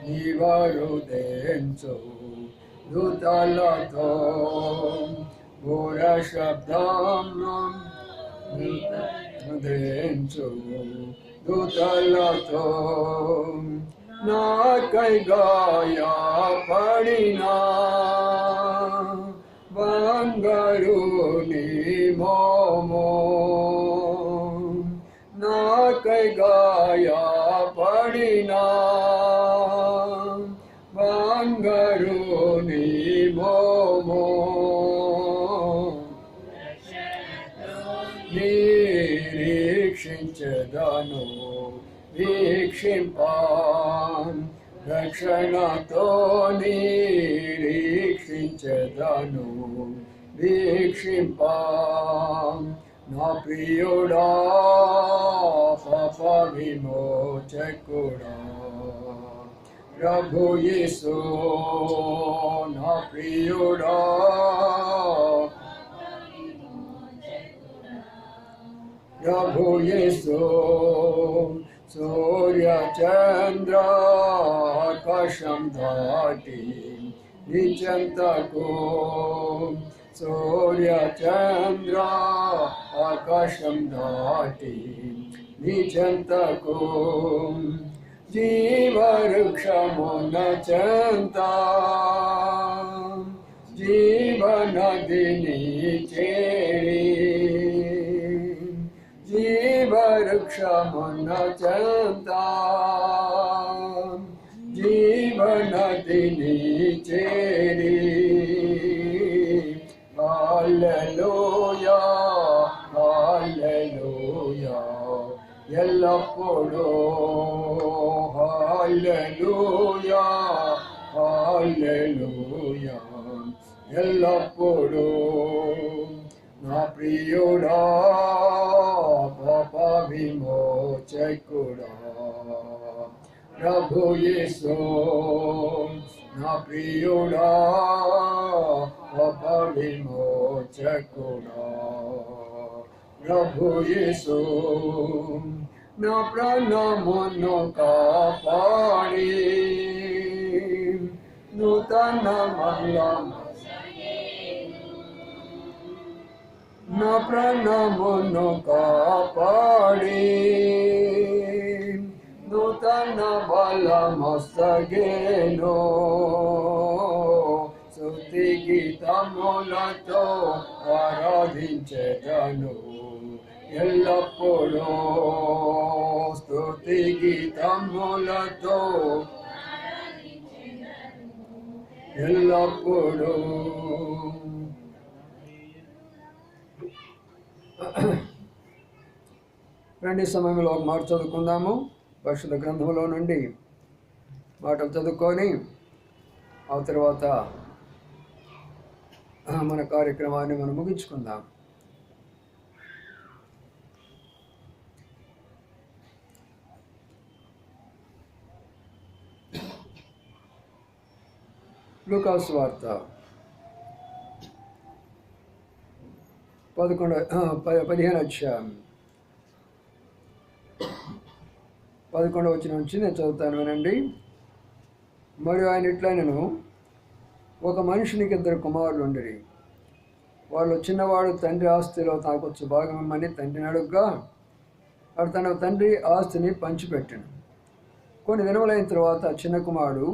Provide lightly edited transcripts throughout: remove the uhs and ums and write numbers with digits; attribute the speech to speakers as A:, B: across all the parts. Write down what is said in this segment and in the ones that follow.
A: నివరుదెంచు దూతలతో ఘోర శబ్దమును దెంచు దూతలతో నాకై గాయపడినా బంగారు నీ మోమో నాకై గాయపడినా బంగారు నీ మోమో నిరీక్షించదను వీక్షింపాం రక్షణతో నిరీక్షించదను వీక్షింపాం నా ప్రియుడా పాప విమోచకుడా ప్రభు యేసు నా ప్రియుడా ప్రభు యేసు సూర్య చంద్ర ఆకాశం దాటి నిచంతకు సూర్య చంద్ర ఆకాశం దాటి నిచంతకు జీవవృక్షమున చెంత జీవనదిని చేరి జీవవృక్షమున చెంత జీవనదిని చేరి హల్లెలూయా హల్లెలూయా ఎల్లప్పుడూ హల్లెలూయా హల్లెలూయా ఎల్లప్పుడూ నా ప్రియుడా పాప విమోచకుడా ప్రభు యేసు నా ప్రియుడా పాప విమోచకుడా ప్రభు యేసు నా ప్రాణమును కాపాడి నూతన మల్లము నా ప్రాణమును కాపాడి నూతన బలమొసగెను స్తుతి గీతములతో ఆరాధించెదను ఎల్లప్పుడూ స్తుతి గీతములతో ఎల్లప్పుడూ రండి సమయంలో ఒక మాట చదువుకుందాము. పరిశుద్ధ గ్రంథంలో నుండి మాటలు చదువుకొని ఆ తర్వాత మన కార్యక్రమాన్ని మనం ముగించుకుందాం. లూకా సువార్త 15వ అధ్యాయం 11వ వచనం నుంచి నేను చదువుతాను వినండి. మరియు ఆయన ఇట్లైనను, ఒక మనుషునికి 2 కుమారులు ఉండిరి. వాళ్ళు చిన్నవాడు తండ్రి ఆస్తిలో తాకొచ్చు భాగం ఇమ్మని తండ్రిని అడుగ్గా వాడు తన తండ్రి ఆస్తిని పంచిపెట్టాను. కొన్ని దినములైన తర్వాత చిన్న కుమారుడు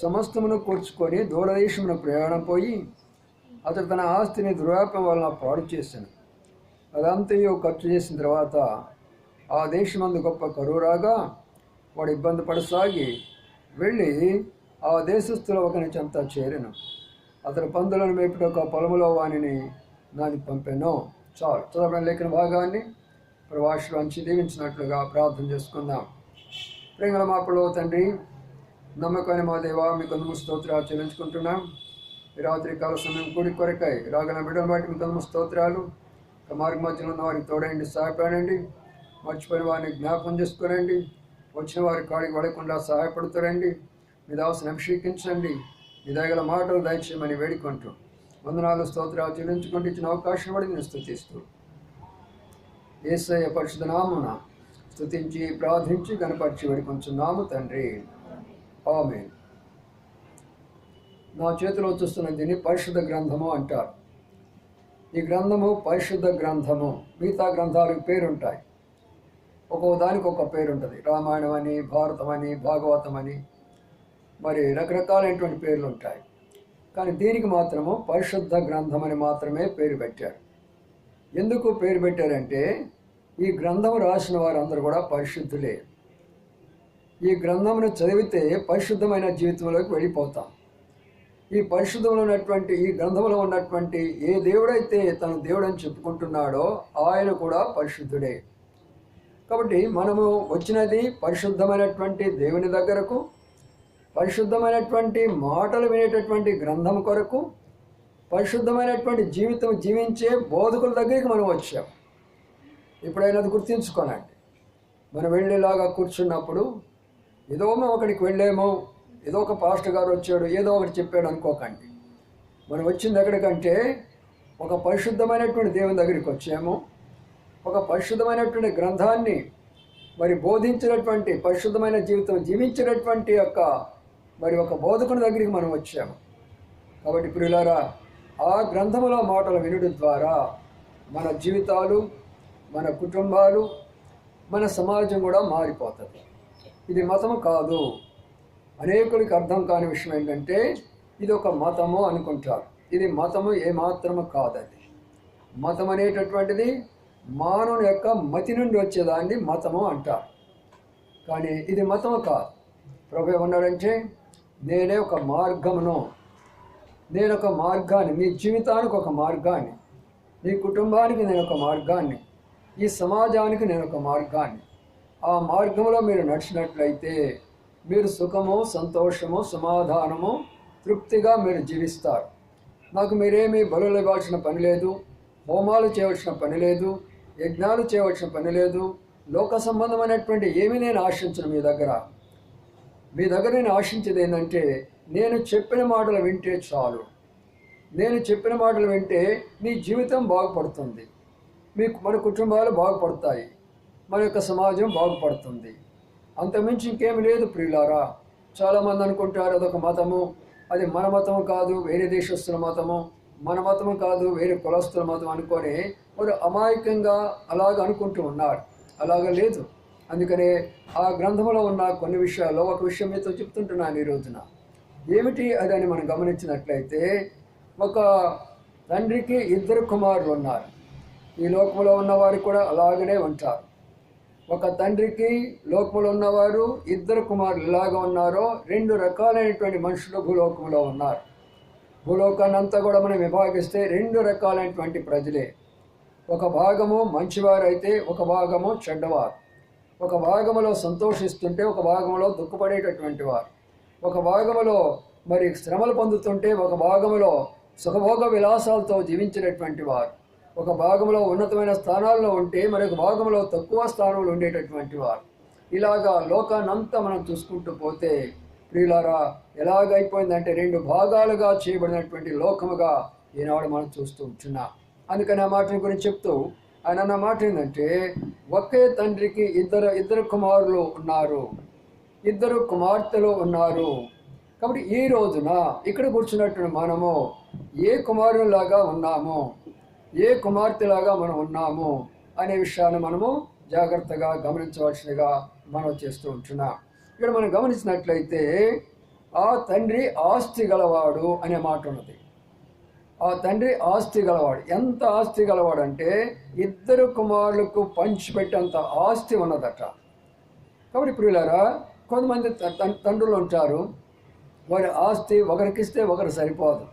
A: సమస్తమును కూర్చుకొని దూరదేశమును ప్రయాణం పోయి అతడు తన ఆస్తిని దుర్వ్యాపారం వలన పాడు చేశాను. అదంతయు ఖర్చు చేసిన తర్వాత ఆ దేశమందు గొప్ప కరువు రాగా వాడు ఇబ్బంది పడసాగి వెళ్ళి ఆ దేశస్థుల ఒకని చెంత చేరెను. అతడు పందులను మేపుటకు ఆ పొలములో వానిని దానికి పంపాను. చాలు చదవడం లేఖన భాగాన్ని ప్రవాసులోంచి దీవించినట్లుగా ప్రార్థన చేసుకుందాం. ప్రేమల మాపలో తండ్రి, నమ్మకమైన మా దేవా, మీకు అందరూ స్తోత్రాలు చెల్లించుకుంటున్నాం. ఈ రాత్రి కాల సమయం కూడి కొరకై రాగల బిడ్డను బట్టి మీకు అందరూ స్తోత్రాలు. మార్గ మధ్యలో ఉన్న వారికి తోడండి, సహాయపడండి. మర్చిపోయిన వారిని జ్ఞాపకం చేసుకోనండి. వచ్చిన వారి కాడికి పడకుండా సహాయపడుతారండి. మీ దాసుని అభిషేకించండి. మీ దయగల మాటలు దయచేయమని వేడుకుంటూ వందనాలు స్తోత్రాలు చెల్లించుకుంటూ ఇచ్చిన అవకాశం పడి నేను స్తుతిస్తూ యేసయ్య పరిశుద్ధ నామమున స్తుతించి ప్రార్థించి గణపరిచి వేడుకొంచున్నాము తండ్రి. ఆమేన్. నా చేతిలో చూస్తున్న దీన్ని పరిశుద్ధ గ్రంథము అంటారు. ఈ గ్రంథము పరిశుద్ధ గ్రంథము. మిగతా గ్రంథాలకు పేరుంటాయి, ఒక్కొక్క దానికి ఒక పేరు ఉంటుంది. రామాయణం అని, భారతం అని, భాగవతం అని, మరి రకరకాలైనటువంటి పేర్లు ఉంటాయి. కానీ దీనికి మాత్రము పరిశుద్ధ గ్రంథం అని మాత్రమే పేరు పెట్టారు. ఎందుకు పేరు పెట్టారంటే ఈ గ్రంథం రాసిన వారందరూ కూడా పరిశుద్ధులే. ఈ గ్రంథమును చదివితే పరిశుద్ధమైన జీవితంలోకి వెళ్ళిపోతాం. ఈ పరిశుద్ధంలో ఉన్నటువంటి ఈ గ్రంథంలో ఉన్నటువంటి ఏ దేవుడైతే తన దేవుడు అని చెప్పుకుంటున్నాడో ఆయన కూడా పరిశుద్ధుడే. కాబట్టి మనము వచ్చినది పరిశుద్ధమైనటువంటి దేవుని దగ్గరకు, పరిశుద్ధమైనటువంటి మాటలు వినేటటువంటి గ్రంథం కొరకు, పరిశుద్ధమైనటువంటి జీవితం జీవించే బోధకుల దగ్గరికి మనం వచ్చాం. ఎప్పుడైనా అది గుర్తించుకోనండి. మనం వెళ్ళేలాగా కూర్చున్నప్పుడు ఏదో ఒకడికి వెళ్ళేమో, ఏదో ఒక పాస్టర్ గారు వచ్చాడు, ఏదో ఒకటి చెప్పాడు అనుకోకండి. మనం వచ్చింది ఎక్కడికంటే ఒక పరిశుద్ధమైనటువంటి దేవుని దగ్గరికి వచ్చాము. ఒక పరిశుద్ధమైనటువంటి గ్రంథాన్ని మరి బోధించినటువంటి, పరిశుద్ధమైన జీవితం జీవించినటువంటి మరి ఒక బోధకుని దగ్గరికి మనం వచ్చాము. కాబట్టి ప్రియులారా, ఆ గ్రంథములో మాటలు వినుడి ద్వారా మన జీవితాలు, మన కుటుంబాలు, మన సమాజం కూడా మారిపోతుంది. ఇది మతము కాదు. అనేకులకి అర్థం కాని విషయం ఏంటంటే ఇది ఒక మతము అనుకుంటారు. ఇది మతము ఏమాత్రము కాదండి. మతం అనేటటువంటిది మానవుని యొక్క మతి నుండి వచ్చేదాన్ని మతము అంటారు. కానీ ఇది మతము కాదు. ప్రభు ఏమన్నాడంటే నేనే ఒక మార్గమును, నేను ఒక మార్గాన్ని, మీ జీవితానికి ఒక మార్గాన్ని, మీ కుటుంబానికి నేను ఒక మార్గాన్ని, ఈ సమాజానికి నేను ఒక మార్గాన్ని. ఆ మార్గంలో మీరు నడిచినట్లయితే మీరు సుఖము, సంతోషము, సమాధానము, తృప్తిగా మీరు జీవిస్తారు. నాకు మీరేమీ బలులు ఇవ్వాల్సిన పని లేదు, హోమాలు చేయవలసిన పని లేదు, యజ్ఞాలు చేయవలసిన పని లేదు, లోక సంబంధమైనటువంటి ఏమీ నేను ఆశించను. మీ దగ్గర నేను ఆశించేది ఏంటంటే నేను చెప్పిన మాటలు వింటే చాలు. నేను చెప్పిన మాటలు వింటే మీ జీవితం బాగుపడుతుంది, మన కుటుంబాలు బాగుపడతాయి, మన యొక్క సమాజం బాగుపడుతుంది. అంతకుమించి ఇంకేమి లేదు ప్రియులారా. చాలామంది అనుకుంటారు అదొక మతము, అది మన మతము కాదు, వేరే దేశస్తుల మతము, మన మతము కాదు, వేరే కులస్తుల మతం అనుకొని వారు అమాయకంగా అలాగ అనుకుంటూ ఉన్నారు. అలాగ లేదు. అందుకనే ఆ గ్రంథంలో ఉన్న కొన్ని విషయాల్లో ఒక విషయం మీతో చెప్తుంటున్నాను ఈ రోజున. ఏమిటి అదని మనం గమనించినట్లయితే, ఒక తండ్రికి 2 కుమారులు ఉన్నారు. ఈ లోకంలో ఉన్నవారు కూడా అలాగనే ఉంటారు. ఒక తండ్రికి లోకంలో ఉన్నవారు 2 కుమారులు ఎలాగ ఉన్నారో 2 రకాలైనటువంటి మనుషులు భూలోకంలో ఉన్నారు. భూలోకాన్ని అంతా కూడా మనం విభాగిస్తే 2 రకాలైనటువంటి ప్రజలే. ఒక భాగము మంచివారైతే, ఒక భాగము చెడ్డవారు. ఒక భాగములో సంతోషిస్తుంటే, ఒక భాగంలో దుఃఖపడేటటువంటి వారు. ఒక భాగములో మరి శ్రమలు పొందుతుంటే, ఒక భాగములో సుఖభోగ విలాసాలతో జీవించినటువంటి వారు. ఒక భాగంలో ఉన్నతమైన స్థానాల్లో ఉంటే, మరొక భాగంలో తక్కువ స్థానంలో ఉండేటటువంటి వారు. ఇలాగా లోకాన్నంతా మనం చూసుకుంటూ పోతే ప్రియులారా ఎలాగైపోయిందంటే 2 భాగాలుగా చేయబడినటువంటి లోకముగా ఈనాడు మనం చూస్తూ ఉంటున్నాం. అందుకని ఆ మాటల గురించి చెప్తూ ఆయన అన్న మాట ఏంటంటే ఒకే తండ్రికి ఇద్దరు కుమారులు ఉన్నారు, 2 కుమార్తెలు ఉన్నారు. కాబట్టి ఈ రోజున ఇక్కడ కూర్చున్నట్టు మనము ఏ కుమారులాగా ఉన్నాము, ఏ కుమార్తెలాగా మనం ఉన్నాము అనే విషయాన్ని మనము జాగ్రత్తగా గమనించవలసినగా మనం చేస్తూ ఉంటున్నాం. ఇక్కడ మనం గమనించినట్లయితే ఆ తండ్రి ఆస్తి గలవాడు అనే మాట ఉన్నది. ఆ తండ్రి ఆస్తి గలవాడు. ఎంత ఆస్తి గలవాడు అంటే 2 కుమారులకు పంచిపెట్టేంత ఆస్తి ఉన్నదట. కాబట్టి ప్రియులారా, కొంతమంది తండ్రులు ఉంటారు, వారి ఆస్తి ఒకరికిస్తే ఒకరు సరిపోదు.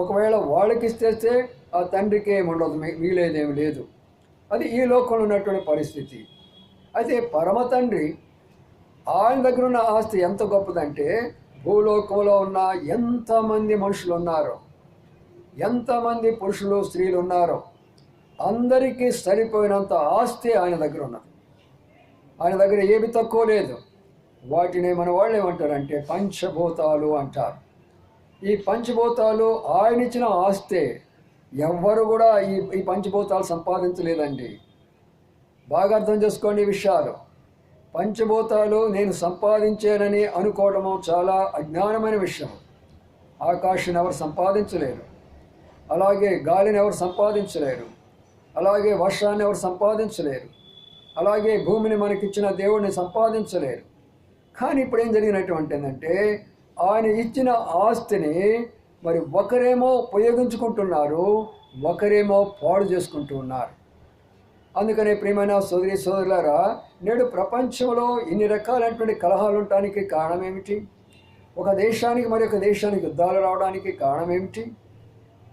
A: ఒకవేళ వాళ్ళకిస్తే ఆ తండ్రికి ఏమి ఉండదు, మిగిలేదేమి లేదు. అది ఈ లోకంలో ఉన్నటువంటి పరిస్థితి. అయితే పరమ తండ్రి ఆయన దగ్గర ఉన్న ఆస్తి ఎంత గొప్పదంటే భూలోకంలో ఉన్న ఎంతమంది మనుషులు ఉన్నారో, ఎంతమంది పురుషులు స్త్రీలు ఉన్నారో అందరికీ సరిపోయినంత ఆస్తి ఆయన దగ్గర ఉన్నది. ఆయన దగ్గర ఏమి తక్కువ లేదు. వాటిని మన వాళ్ళు ఏమంటారంటే పంచభూతాలు అంటారు. ఈ పంచభూతాలు ఆయన ఇచ్చిన ఆస్తే. ఎవ్వరు కూడా ఈ పంచభూతాలు సంపాదించలేదండి. బాగా అర్థం చేసుకోండి ఈ విషయాలు. పంచభూతాలు నేను సంపాదించానని అనుకోవడము చాలా అజ్ఞానమైన విషయం. ఆకాశాన్ని ఎవరు సంపాదించలేరు, అలాగే గాలిని ఎవరు సంపాదించలేరు, అలాగే వర్షాన్ని ఎవరు సంపాదించలేరు, అలాగే భూమిని మనకిచ్చిన దేవుడిని సంపాదించలేరు. కానీ ఇప్పుడు ఏం జరిగినటువంటి ఏంటంటే, ఆయన ఇచ్చిన ఆస్తిని మరి ఒకరేమో ఉపయోగించుకుంటున్నారు, ఒకరేమో పాడు చేసుకుంటూ ఉన్నారు. అందుకనే ప్రియమైన సోదరి సోదరులారా, నేడు ప్రపంచంలో ఇన్ని రకాలైనటువంటి కలహాలు ఉండటానికి కారణం ఏమిటి? ఒక దేశానికి మరొక దేశానికి యుద్ధాలు రావడానికి కారణం ఏమిటి?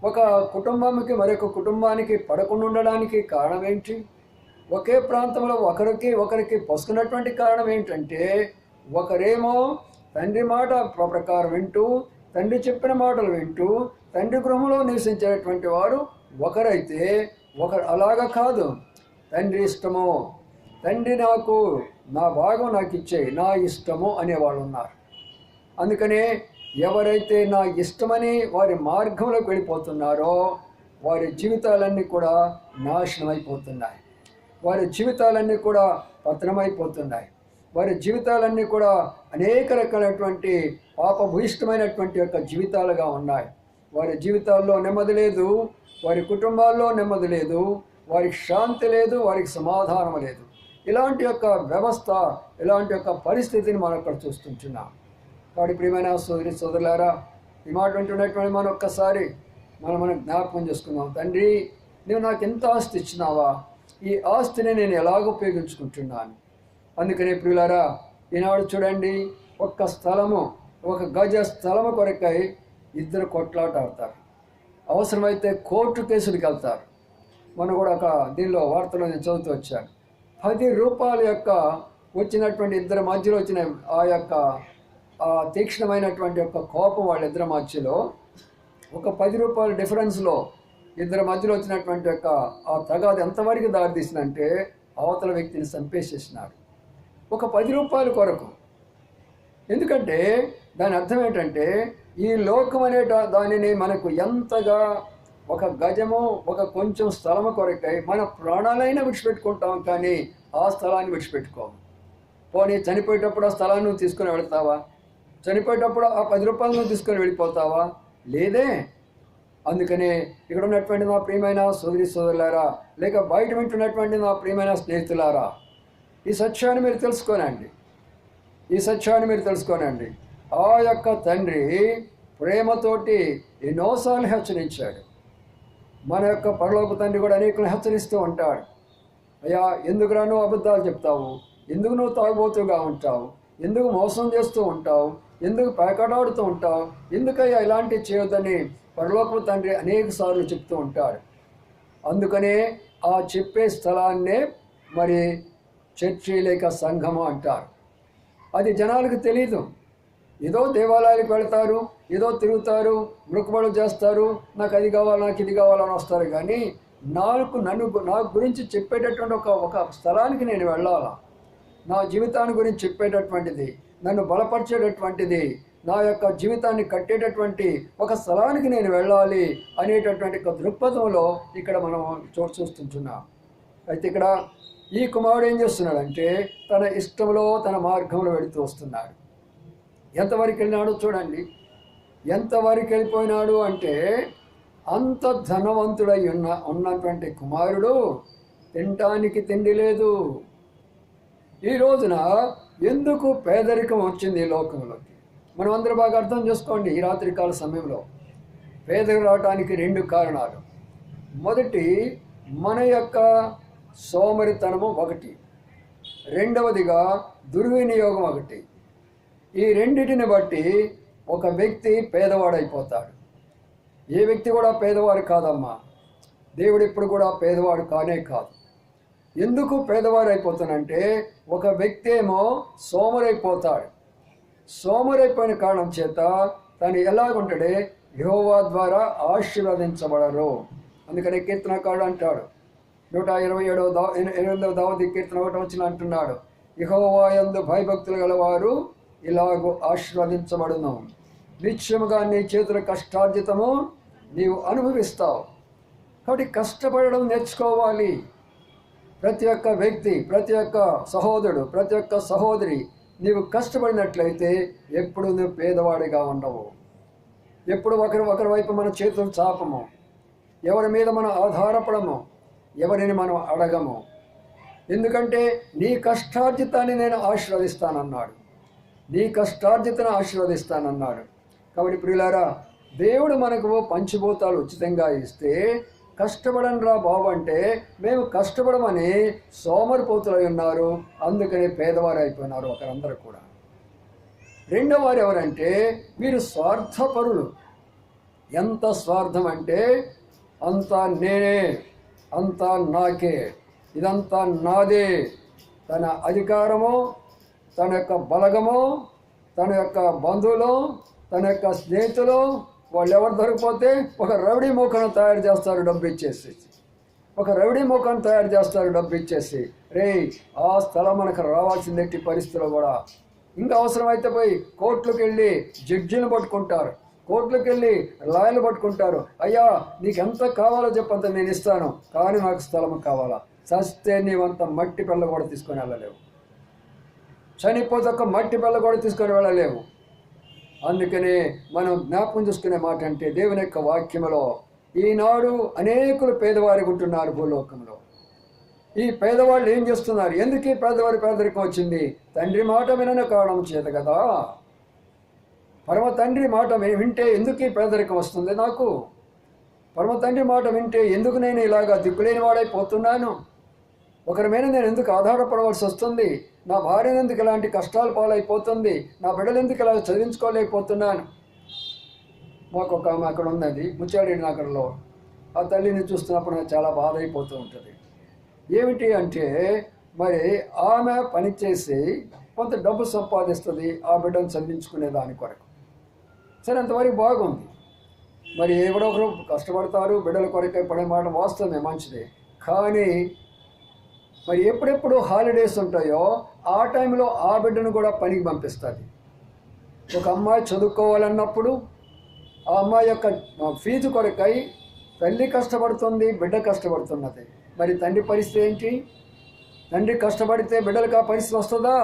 A: ఒక కుటుంబానికి మరొక కుటుంబానికి పడకుండా ఉండడానికి కారణం ఏంటి? ఒకే ప్రాంతంలో ఒకరికి పొసుకున్నటువంటి కారణం ఏంటంటే, ఒకరేమో తండ్రి మాట ప్రకారం వింటూ, తండ్రి చెప్పిన మాటలు వింటూ తండ్రి గృహంలో నివసించేటువంటి వారు ఒకరైతే, ఒకరు అలాగా కాదు, తండ్రి ఇష్టము, తండ్రి నాకు నా భాగం నాకు ఇచ్చేయి, నా ఇష్టము అనేవాళ్ళు ఉన్నారు. అందుకనే ఎవరైతే నా ఇష్టమని వారి మార్గంలోకి వెళ్ళిపోతున్నారో వారి జీవితాలన్నీ కూడా నాశనం అయిపోతున్నాయి, వారి జీవితాలన్నీ కూడా పతనమైపోతున్నాయి, వారి జీవితాలన్నీ కూడా అనేక రకాలైనటువంటి పాపభూయిష్టమైనటువంటి యొక్క జీవితాలుగా ఉన్నాయి. వారి జీవితాల్లో నెమ్మది లేదు, వారి కుటుంబాల్లో నెమ్మది లేదు, వారికి శాంతి లేదు, వారికి సమాధానం లేదు. ఇలాంటి యొక్క వ్యవస్థ, ఇలాంటి యొక్క పరిస్థితిని మనం ఇక్కడ చూస్తుంటున్నాం. కాబట్టి ప్రియమైన సోదరి సోదరులారా, ఈ మాట వింటున్నటువంటి మనం ఒక్కసారి మనం జ్ఞాపకం చేసుకున్నాం. తండ్రి, నువ్వు నాకు ఎంత ఆస్తి ఇచ్చినావా, ఈ ఆస్తిని నేను ఎలాగ ఉపయోగించుకుంటున్నాను? అందుకనే ప్రియులారా, ఈనాడు చూడండి, ఒక్క స్థలము, ఒక గజ స్థలము కొరకై ఇద్దరు కొట్లాట ఆడతారు, అవసరమైతే కోర్టు కేసులకు వెళ్తారు. మనం కూడా ఒక దీనిలో వార్తలో నేను చదువుతూ వచ్చాను. 10 రూపాయల యొక్క వచ్చినటువంటి ఇద్దరి మధ్యలో వచ్చిన ఆ యొక్క తీక్ష్ణమైనటువంటి యొక్క కోపం వాళ్ళిద్దరి మధ్యలో, ఒక 10 రూపాయల డిఫరెన్స్లో ఇద్దరి మధ్యలో వచ్చినటువంటి యొక్క ఆ తగాదు ఎంతవరకు దారితీసిందంటే అవతల వ్యక్తిని చంపేసేసినారు ఒక 10 రూపాయల కొరకు. ఎందుకంటే దాని అర్థం ఏంటంటే, ఈ లోకం అనే దానిని మనకు ఎంతగా ఒక గజము, ఒక కొంచెం స్థలము కొరకై మన ప్రాణాలైనా విడిచిపెట్టుకుంటాం, కానీ ఆ స్థలాన్ని విడిచిపెట్టుకోము. పోనీ చనిపోయేటప్పుడు ఆ స్థలాన్ని నువ్వు తీసుకొని వెళతావా? చనిపోయేటప్పుడు ఆ 10 రూపాయలు నువ్వు తీసుకొని వెళ్ళిపోతావా? లేదే. అందుకనే ఇక్కడ ఉన్నటువంటి నా ప్రియమైన సోదరి సోదరులారా, లేక బయట వింటున్నటువంటి నా ప్రియమైన స్నేహితులారా, ఈ సత్యాన్ని మీరు తెలుసుకోనండి, ఈ సత్యాన్ని మీరు తెలుసుకోనండి. ఆ యొక్క తండ్రి ప్రేమతోటి ఎన్నోసార్లు హెచ్చరించాడు. మన యొక్క పరలోక తండ్రి కూడా అనేకులు హెచ్చరిస్తూ ఉంటాడు. అయ్యా, ఎందుకురా నువ్వు అబద్ధాలు చెప్తావు, ఎందుకు నువ్వు తాగుబోతుగా ఉంటావు, ఎందుకు మోసం చేస్తూ ఉంటావు, ఎందుకు పేకాటాడుతూ ఉంటావు, ఎందుకయ్యా ఇలాంటివి చేయొద్దని పరలోక తండ్రి అనేక సార్లు చెప్తూ ఉంటాడు. అందుకనే ఆ చెప్పే స్థలాన్నే మరి చర్చి లేక సంఘము అంటారు. అది జనాలకు తెలీదు. ఏదో దేవాలయాలకు వెళ్తారు, ఏదో తిరుగుతారు, మృక్కుబడులు చేస్తారు, నాకు అది కావాలి, నాకు ఇది కావాలని వస్తారు. కానీ నా గురించి చెప్పేటటువంటి ఒక స్థలానికి నేను వెళ్ళాలా, నా జీవితాన్ని గురించి చెప్పేటటువంటిది, నన్ను బలపరిచేటటువంటిది, నా యొక్క జీవితాన్ని కట్టేటటువంటి ఒక స్థలానికి నేను వెళ్ళాలి అనేటటువంటి ఒక దృక్పథంలో ఇక్కడ మనం చూస్తుంటున్నాం. అయితే ఇక్కడ ఈ కుమారుడు ఏం చేస్తున్నాడంటే, తన ఇష్టంలో తన మార్గంలో వెళుతూ వస్తున్నాడు. ఎంతవరకు వెళ్ళినాడు చూడండి, ఎంతవరకు వెళ్ళిపోయినాడు అంటే, అంత ధనవంతుడై ఉన్నటువంటి కుమారుడు తినటానికి తిండి లేదు. ఈ రోజున ఎందుకు పేదరికం వచ్చింది ఈ లోకంలోకి? మనం అందరూ బాగా అర్థం చేసుకోండి. ఈ రాత్రికాల సమయంలో పేదరికం రావడానికి 2 కారణాలు. మొదటి, మన యొక్క సోమరితనము ఒకటి, రెండవదిగా దుర్వినియోగం ఒకటి. ఈ రెండిటిని బట్టి ఒక వ్యక్తి పేదవాడైపోతాడు. ఏ వ్యక్తి కూడా పేదవాడు కాదమ్మా, దేవుడు ఇప్పుడు కూడా పేదవాడు కానే కాదు. ఎందుకు పేదవాడు అయిపోతానంటే, ఒక వ్యక్తి ఏమో సోమరైపోతాడు. సోమరైపోయిన కారణం చేత తను ఎలాగుంటాడే, యెహోవా ద్వారా ఆశీర్వదించబడరు. అందుకని కీర్తనకారుడు అంటాడు, 128వ దావీదు కీర్తన 1 అంటున్నాడు, యెహోవా యందు భయభక్తులు గలవారు ఇలాగూ ఆశీర్వదించబడును. నిత్యముగా నీ చేతుల కష్టార్జితము నీవు అనుభవిస్తావు. కాబట్టి కష్టపడడం నేర్చుకోవాలి. ప్రతి ఒక్క వ్యక్తి, ప్రతి ఒక్క సహోదరుడు, ప్రతి ఒక్క సహోదరి నీవు కష్టపడినట్లయితే ఎప్పుడు నువ్వు పేదవాడిగా ఉండవు. ఎప్పుడు ఒకరి వైపు మన చేతులు చాపము, ఎవరి మీద మనం ఆధారపడము, ఎవరిని మనం అడగము. ఎందుకంటే నీ కష్టార్జితాన్ని నేను ఆశీర్వదిస్తానన్నాడు, నీ కష్టార్జితను ఆశీర్వదిస్తానన్నాడు. కాబట్టి ప్రియులారా, దేవుడు మనకు పంచిభూతాలు ఉచితంగా ఇస్తే కష్టపడను రా బాబు అంటే మేము కష్టపడమని సోమరిపోతులై ఉన్నారు. అందుకనే పేదవారు అయిపోయినారు ఒకరందరూ కూడా. రెండో వారు ఎవరంటే మీరు స్వార్థపరులు. ఎంత స్వార్థం అంటే అంతా నేనే, అంతా నాకే, ఇదంతా నాదే. తన అధికారము, తన యొక్క బలగము, తన యొక్క బంధువులు, తన యొక్క స్నేహితులు వాళ్ళు ఎవరు దొరికిపోతే ఒక రౌడీ మోకను తయారు చేస్తారు డబ్బు ఇచ్చేసి. ఒక రౌడీ మోకను తయారు చేస్తారు డబ్బు ఇచ్చేసి. రే ఆ స్థలం మనకు రావాల్సింది ఎట్టి పరిస్థితుల్లో కూడా. ఇంకా అవసరమైతే పోయి కోర్టులకు వెళ్ళి జడ్జిని పట్టుకుంటారు, కోర్టులకు వెళ్ళి లాయర్లు పట్టుకుంటారు. అయ్యా నీకు ఎంత కావాలో చెప్పంత నేను ఇస్తాను, కానీ నాకు స్థలం కావాలా. చస్తే నీవంత మట్టి పిల్ల కూడా తీసుకొని వెళ్ళలేవు, చనిపోతే ఒక మట్టి పిల్ల కూడా తీసుకొని వెళ్ళలేవు. అందుకనే మనం జ్ఞాపకం చేసుకునే మాట అంటే దేవుని యొక్క వాక్యములో ఈనాడు అనేకులు పేదవారికి ఉంటున్నారు భూలోకంలో. ఈ పేదవాళ్ళు ఏం చేస్తున్నారు? ఎందుకు ఈ పేదవారి పేదరికం వచ్చింది? తండ్రి మాట వినని కారణం చేత కదా. పరమ తండ్రి మాట వింటే ఎందుకు ఈ పేదరికం వస్తుంది నాకు? పరమ తండ్రి మాట వింటే ఎందుకు నేను ఇలాగా దిక్కులేని వాడైపోతున్నాను? ఒకరి మీద నేను ఎందుకు ఆధారపడవలసి వస్తుంది? నా భార్యను ఎందుకు ఇలాంటి కష్టాలు పాలైపోతుంది? నా బిడ్డలు ఎందుకు ఇలా చదివించుకోలేకపోతున్నాను? మాకు ఒక ఆమె అక్కడ ఉన్నది ముచ్చాడి నగర్లో. ఆ తల్లిని చూస్తున్నప్పుడు నాకు చాలా బాధ అయిపోతూ ఉంటుంది. ఏమిటి అంటే మరి ఆమె పనిచేసి కొంత డబ్బు సంపాదిస్తుంది ఆ బిడ్డను చదివించుకునే దాని కొరకు. సరే, అంతవరకు బాగుంది. మరి ఎవరో ఒకరు కష్టపడతారు, బిడ్డల కొరకై పడే మాట వాస్తవమే, మంచిదే. కానీ మరి ఎప్పుడెప్పుడు హాలిడేస్ ఉంటాయో ఆ టైంలో ఆ బిడ్డను కూడా పనికి పంపిస్తుంది. ఒక అమ్మాయి చదువుకోవాలన్నప్పుడు ఆ అమ్మాయి యొక్క ఫీజు కొరకై తల్లి కష్టపడుతుంది, బిడ్డ కష్టపడుతున్నది. మరి తండ్రి పరిస్థితి ఏంటి? తండ్రి కష్టపడితే బిడ్డలకు ఆ పరిస్థితి వస్తుందా?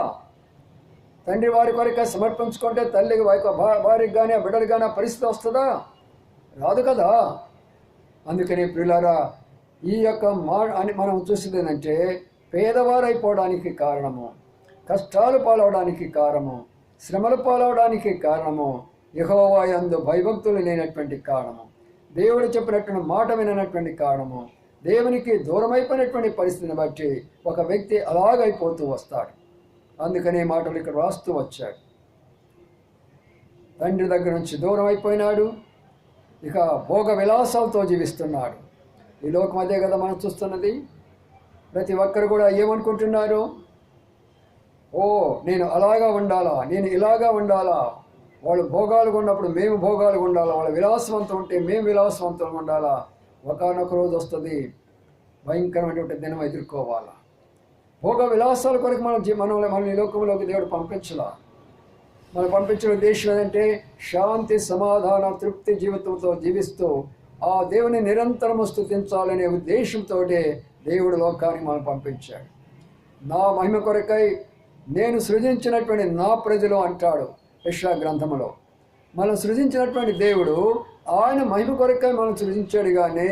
A: తండ్రి వారి కొరకై సమర్పించుకుంటే తల్లికి వారికి కానీ ఆ బిడ్డలకు కానీ ఆ పరిస్థితి వస్తుందా? రాదు కదా. అందుకని ప్రియులారా, ఈ యొక్క అని మనం చూసింది ఏంటంటే పేదవారైపోవడానికి కారణము, కష్టాలు పాలవడానికి కారణము, శ్రమలు పాలవడానికి కారణము యెహోవా యందు భయభక్తులు లేనటువంటి కారణము, దేవుడు చెప్పినటువంటి మాట విననటువంటి కారణము, దేవునికి దూరమైపోయినటువంటి పరిస్థితిని బట్టి ఒక వ్యక్తి అలాగైపోతూ వస్తాడు. అందుకనే మాటలు ఇక్కడ రాస్తూ వచ్చాడు. తండ్రి దగ్గర నుంచి దూరం అయిపోయినాడు, ఇక భోగ విలాసాలతో జీవిస్తున్నాడు. ఈ లోకం అదే కదా మనం చూస్తున్నది. ప్రతి ఒక్కరు కూడా ఏమనుకుంటున్నారు? ఓ నేను అలాగా ఉండాలా, నేను ఇలాగా ఉండాలా, వాళ్ళు భోగాలుగా ఉన్నప్పుడు మేము భోగాలుగా ఉండాలా, వాళ్ళ విలాసవంతం ఉంటే మేము విలాసవంతంగా ఉండాలా. ఒకనొక రోజు వస్తుంది, భయంకరమైనటువంటి దినం ఎదుర్కోవాలా. భోగ విలాసాల కొరకు మనం ఈ లోకంలోకి దేవుడు పంపించాల. మనం పంపించిన ఉద్దేశం ఏంటంటే శాంతి, సమాధాన, తృప్తి జీవితంతో జీవిస్తూ ఆ దేవుని నిరంతరము స్తుతించాలనే ఉద్దేశంతో దేవుడు లోకానికి మనం పంపించాడు. నా మహిమ కొరకై నేను సృజించినటువంటి నా ప్రజలు అంటాడు యెషయా గ్రంథములో. మనం సృజించినటువంటి దేవుడు ఆయన మహిమ కొరకై మనం సృజించాడు, కానీ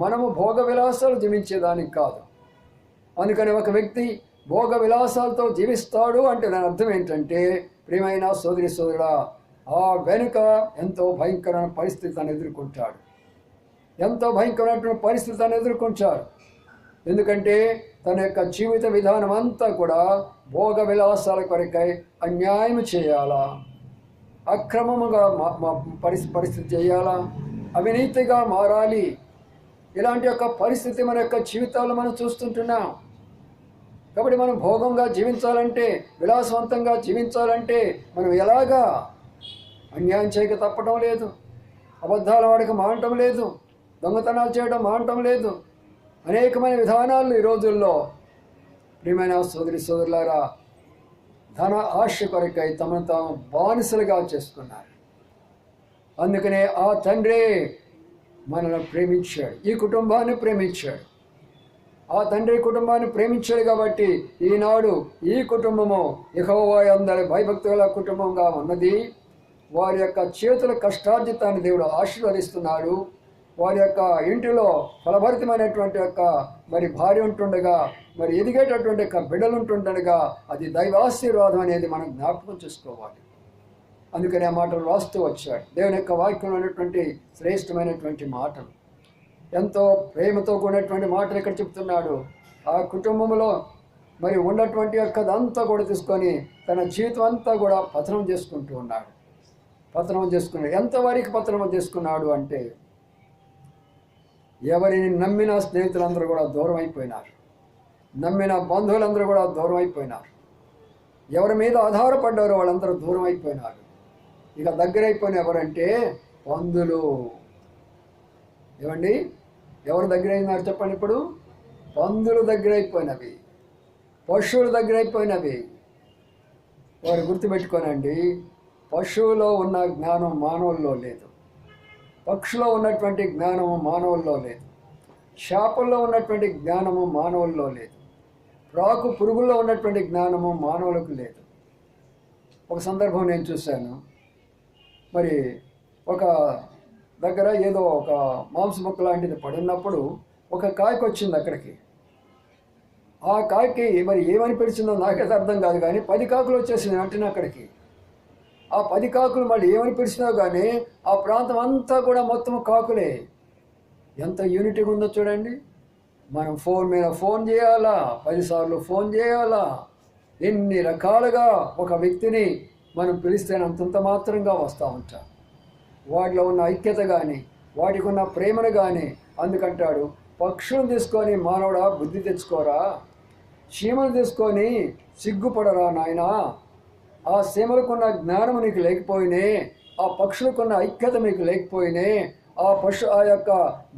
A: మనము భోగ విలాసాలు జీవించేదానికి కాదు. అందుకని ఒక వ్యక్తి భోగ విలాసాలతో జీవిస్తాడు అంటే దాని అర్థం ఏంటంటే, ప్రియమైన సోదరి సోదరుడా, ఆ వెనుక ఎంతో భయంకరమైన పరిస్థితిని ఎదుర్కొంటాడు, ఎంతో భయంకరమైనటువంటి పరిస్థితిని ఎదుర్కొంటాడు. ఎందుకంటే తన యొక్క జీవిత విధానం అంతా కూడా భోగ విలాసాల కొరకై అన్యాయం చేయాలా, అక్రమముగా పరిస్థితి చేయాలా, అవినీతిగా మారాలి. ఇలాంటి యొక్క పరిస్థితి మన యొక్క జీవితాల్లో మనం చూస్తుంటున్నాం. కాబట్టి మనం భోగంగా జీవించాలంటే, విలాసవంతంగా జీవించాలంటే మనం ఎలాగా అన్యాయం చేయక తప్పడం లేదు, అబద్ధాలు ఆడక మానటం లేదు, దొంగతనాలు చేయడం మానటం లేదు. అనేకమైన విధానాలు ఈ రోజుల్లో ప్రియమైన సోదరి సోదరులారా ధన ఆశ కొరకై తమను తాము బానిసలుగా చేసుకున్నారు. అందుకనే ఆ తండ్రి మనల్ని ప్రేమించాడు, ఈ కుటుంబాన్ని ప్రేమించాడు. ఆ తండ్రి కుటుంబాన్ని ప్రేమించాడు కాబట్టి ఈనాడు ఈ కుటుంబము యెహోవా యందు భయభక్తుల కుటుంబంగా ఉన్నది. వారి యొక్క చేతుల కష్టార్జితాన్ని దేవుడు ఆశీర్వదిస్తున్నాడు. వారి యొక్క ఇంటిలో ఫలభరితమైనటువంటి యొక్క మరి భార్య ఉంటుండగా, మరి ఎదిగేటటువంటి యొక్క బిడ్డలు ఉంటుండగా అది దైవాశీర్వాదం అనేది మనం జ్ఞాపకం చేసుకోవాలి. అందుకని ఆ మాటలు రాస్తూ వచ్చాడు. దేవుని యొక్క వాక్యంలో ఉన్నటువంటి శ్రేష్టమైనటువంటి మాటలు, ఎంతో ప్రేమతో కూడినటువంటి మాటలు ఇక్కడ చెప్తున్నాడు. ఆ కుటుంబంలో మరి ఉన్నటువంటి యొక్కదంతా కూడా తీసుకొని తన జీవితం అంతా కూడా పతనం చేసుకుంటూ ఉన్నాడు. ఎంతవరకు పతనం చేసుకున్నాడు అంటే, ఎవరిని నమ్మిన స్నేహితులందరూ కూడా దూరం అయిపోయినారు, నమ్మిన బంధువులందరూ కూడా దూరం అయిపోయినారు, ఎవరి మీద ఆధారపడ్డారో వాళ్ళందరూ దూరం అయిపోయినారు. ఇక దగ్గరైపోయిన ఎవరంటే పందులు. ఏమండి, ఎవరు దగ్గరైనారు చెప్పండి? ఇప్పుడు పందులు దగ్గరైపోయినవి, పశువులు దగ్గరైపోయినవి. వారు గుర్తుపెట్టుకోనండి, పశువులో ఉన్న జ్ఞానం మానవుల్లో లేదు, పక్షులో ఉన్నటువంటి జ్ఞానము మానవుల్లో లేదు, చేపల్లో ఉన్నటువంటి జ్ఞానము మానవుల్లో లేదు, రాకు పురుగుల్లో ఉన్నటువంటి జ్ఞానము మానవులకు లేదు. ఒక సందర్భం నేను చూశాను. మరి ఒక దగ్గర ఏదో ఒక మాంస ముక్క లాంటిది పడినప్పుడు ఒక కాకి వచ్చింది అక్కడికి. ఆ కాకి మరి ఏమని పిలిచిందో నాకైతే అర్థం కాదు, కానీ 10 కాకులు వచ్చేసింది వెంటనే అక్కడికి. ఆ 10 కాకులు మళ్ళీ ఏమని పిలిచినా కానీ ఆ ప్రాంతం అంతా కూడా మొత్తం కాకులే. ఎంత యూనిటీగా ఉందో చూడండి. మనం ఫోన్ మీద ఫోన్ చేయాలా, 10 సార్లు ఫోన్ చేయాలా, ఎన్ని రకాలుగా ఒక వ్యక్తిని మనం పిలిస్తే అంతంత మాత్రంగా వస్తూ ఉంటాం. వాటిలో ఉన్న ఐక్యత కానీ, వాటికి ఉన్న ప్రేమను కానీ. అందుకంటాడు, పక్షులను తీసుకొని మానవుడా బుద్ధి తెచ్చుకోరా, చీమలు తీసుకొని సిగ్గుపడరా నాయనా. ఆ సీమలకున్న జ్ఞానము నీకు లేకపోయినే, ఆ పక్షులకున్న ఐక్యత మీకు లేకపోయినే, ఆ యొక్క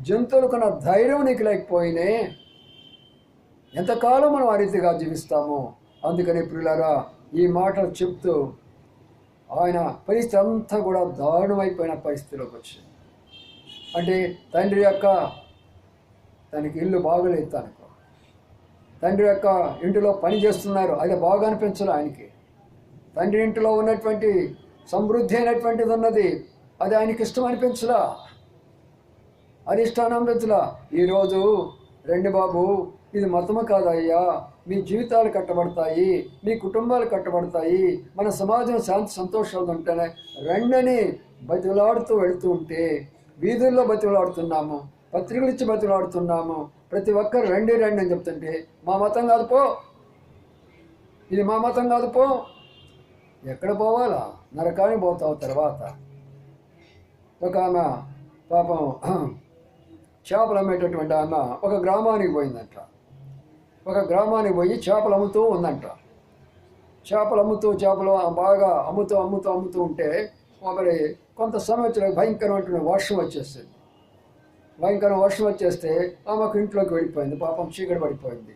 A: జంతువులకున్న ధైర్యం నీకు లేకపోయినే ఎంతకాలం మనం ఆ రీతిగా జీవిస్తాము. అందుకని ప్రియులారా, ఈ మాటలు చెప్తూ ఆయన పరిస్థితి అంతా కూడా దారుణమైపోయిన పరిస్థితిలోకి వచ్చింది. అంటే తండ్రి యొక్క తనకి ఇల్లు బాగలేదు, తనకు తండ్రి యొక్క ఇంటిలో పని చేస్తున్నారు, అది బాగా అనిపించలే ఆయనకి. తండ్రి ఇంటిలో ఉన్నటువంటి సమృద్ధి అయినటువంటిది ఉన్నది, అది ఆయనకి ఇష్టం అనిపించలా, అది ఇష్టాన్ని అనిపించలా. ఈరోజు రండి బాబు, ఇది మతము కాదయ్యా, మీ జీవితాలు కట్టబడతాయి, మీ కుటుంబాలు కట్టబడతాయి, మన సమాజం శాంతి సంతోషాలు ఉంటేనే రండని బతిలాడుతూ వెళుతూ ఉంటే, వీధుల్లో బతిలాడుతున్నాము, పత్రికలు ఇచ్చి బతిలాడుతున్నాము, ప్రతి ఒక్కరు రండి రండి అని చెప్తుంటే, మా మతం కాదు పో, ఇది మా మతం కాదు పో. ఎక్కడ పోవాలా? నరకానికి పోతావు. తర్వాత ఒక ఆమె పాపం చేపలు అమ్మేటటువంటి ఆమె ఒక గ్రామానికి పోయిందంట. ఒక గ్రామానికి పోయి చేపలు అమ్ముతూ ఉందంట. చేపలు బాగా అమ్ముతూ ఉంటే మరి కొంత సమయం భయంకరమైన వర్షం వచ్చేస్తుంది. భయంకరమైన వర్షం వచ్చేస్తే ఆమెకు ఇంట్లోకి వెళ్ళిపోయింది. పాపం చీకటి పడిపోయింది.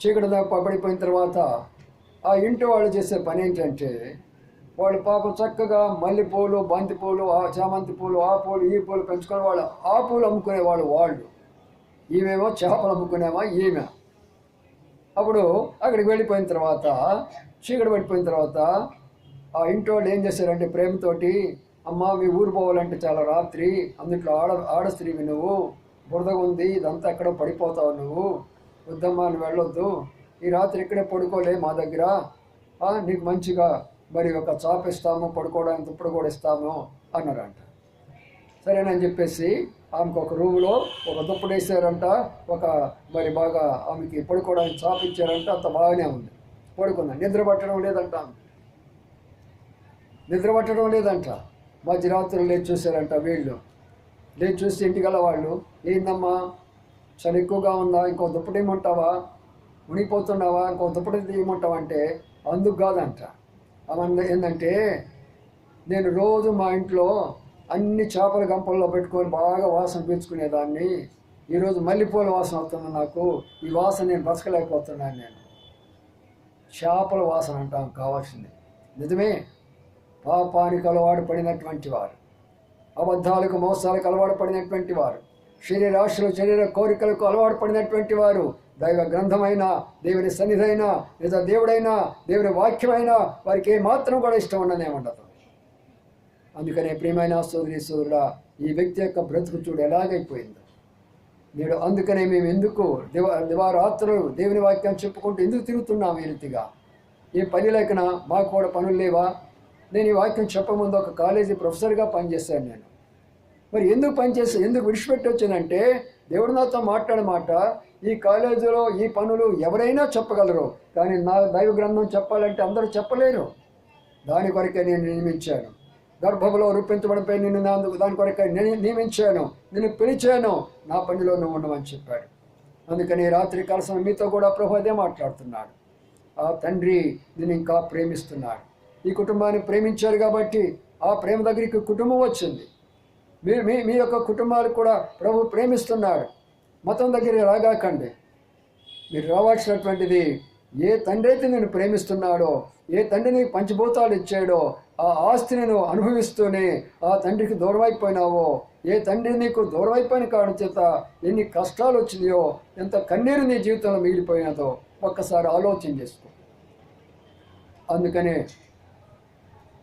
A: చీకటి పడిపోయిన తర్వాత ఆ ఇంటి వాళ్ళు చేసే పని ఏంటంటే, వాళ్ళు పాపం చక్కగా మల్లెపూలు, బంతిపూలు, ఆ చామంతి పూలు, ఆ పూలు ఈ పూలు పెంచుకొని వాళ్ళు ఆ పూలు అమ్ముకునేవాళ్ళు వాళ్ళు. ఈమెమో చేపలు అమ్ముకునేమో ఈమె. అప్పుడు అక్కడికి వెళ్ళిపోయిన తర్వాత, చీకటి పడిపోయిన తర్వాత ఆ ఇంటి వాళ్ళు ఏం చేశారంటే ప్రేమతోటి, అమ్మ మీ ఊరు పోవాలంటే చాలా రాత్రి, అందుట్లో ఆడ స్త్రీవి నువ్వు, బురదగా ఉంది, ఇదంతా ఎక్కడో పడిపోతావు నువ్వు, వద్దమ్మా నువ్వు వెళ్ళొద్దు, ఈ రాత్రి ఇక్కడే పడుకోలే మా దగ్గర, నీకు మంచిగా మరి ఒక చాప ఇస్తాము, పడుకోవడానికి దుప్పటి కూడా ఇస్తాము అన్నారంట. సరేనని చెప్పేసి ఆమెకు ఒక రూములో ఒక దుప్పటి వేసారంట, ఒక మరి బాగా ఆమెకి పడుకోవడానికి చాప ఇచ్చారంట. అంత బాగానే ఉంది, పడుకుంది. నిద్ర పట్టడం లేదంట. మధ్యరాత్రులు లేచి చూశారంట వీళ్ళు. లేచి చూసి ఇంటికల్లా వాళ్ళు, ఏందమ్మా చాలా ఎక్కువగా ఉందా, ఇంకో దుప్పటి ఇమ్మంటావా, మునిగిపోతున్నావా, ఇంకో దుప్పటి తీయమంటావా అంటే అందుకు కాదంట. అవన్నీ ఏంటంటే, నేను రోజు మా ఇంట్లో అన్ని చేపల గంపల్లో పెట్టుకొని బాగా వాసన పీల్చుకునేదాన్ని, ఈరోజు మల్లెపూల వాసన వస్తుంది నాకు, ఈ వాసన నేను బతకలేకపోతున్నాను. నేను చేపల వాసన అంటాం కావాల్సింది. నిజమే, పాపానికి అలవాటు పడినటువంటి వారు, అబద్ధాలకు మోసాలకు అలవాటు పడినటువంటి వారు, శరీరాశలు శరీర కోరికలకు అలవాటు పడినటువంటి వారు దైవ గ్రంథమైన, దేవుని సన్నిధైన, లేదా దేవుడైనా, దేవుని వాక్యమైనా వారికి ఏమాత్రం కూడా ఇష్టం ఉండదు. అందుకనే ప్రియమైన సోదరి సోదరుడా, ఈ వ్యక్తి యొక్క బ్రతుకు చూడు ఎలాగైపోయిందో నేడు. అందుకనే మేము ఎందుకు దివారాత్రులు దేవుని వాక్యం చెప్పుకుంటూ ఎందుకు తిరుగుతున్నాం ఈ రీతిగా? ఏ పని లేకనా? మాకు కూడా పనులు లేవా? నేను ఈ వాక్యం చెప్పముందు ఒక కాలేజీ ప్రొఫెసర్గా పనిచేశాను నేను. మరి ఎందుకు ఎందుకు విడిచిపెట్టి వచ్చానంటే, దేవుడు నాతో మాట్లాడమాట, ఈ కాలేజీలో ఈ పనులు ఎవరైనా చెప్పగలరు, కానీ నా దైవ గ్రంథం చెప్పాలంటే అందరూ చెప్పలేరు. దాని కొరకే నేను నియమించాను. గర్భంలో రూపించబడిపై నిన్ను దాని కొరకే నియమించాను, నిన్ను పిలిచాను, నా పనిలో నువ్వు ఉండమని చెప్పాడు. అందుకని రాత్రి కాల మీతో కూడా ప్రభు అదే మాట్లాడుతున్నాడు. ఆ తండ్రి నిన్ను ఇంకా ప్రేమిస్తున్నాడు. ఈ కుటుంబాన్ని ప్రేమించారు కాబట్టి ఆ ప్రేమ దగ్గరికి కుటుంబం వచ్చింది. మీ యొక్క కుటుంబాలు కూడా ప్రభు ప్రేమిస్తున్నాడు. మతం దగ్గర రాగాకండి. మీరు రావాల్సినటువంటిది, ఏ తండ్రి అయితే నేను ప్రేమిస్తున్నాడో, ఏ తండ్రి నీకు పంచభూతాలు ఇచ్చాడో, ఆ ఆస్తిని నువ్వు అనుభవిస్తూనే ఆ తండ్రికి దూరం అయిపోయినావో, ఏ తండ్రి నీకు దూరం అయిపోయిన కారణం చేత ఎన్ని కష్టాలు వచ్చినాయో, ఎంత కన్నీరు నీ జీవితంలో మిగిలిపోయినదో ఒక్కసారి ఆలోచన చేసుకో. అందుకనే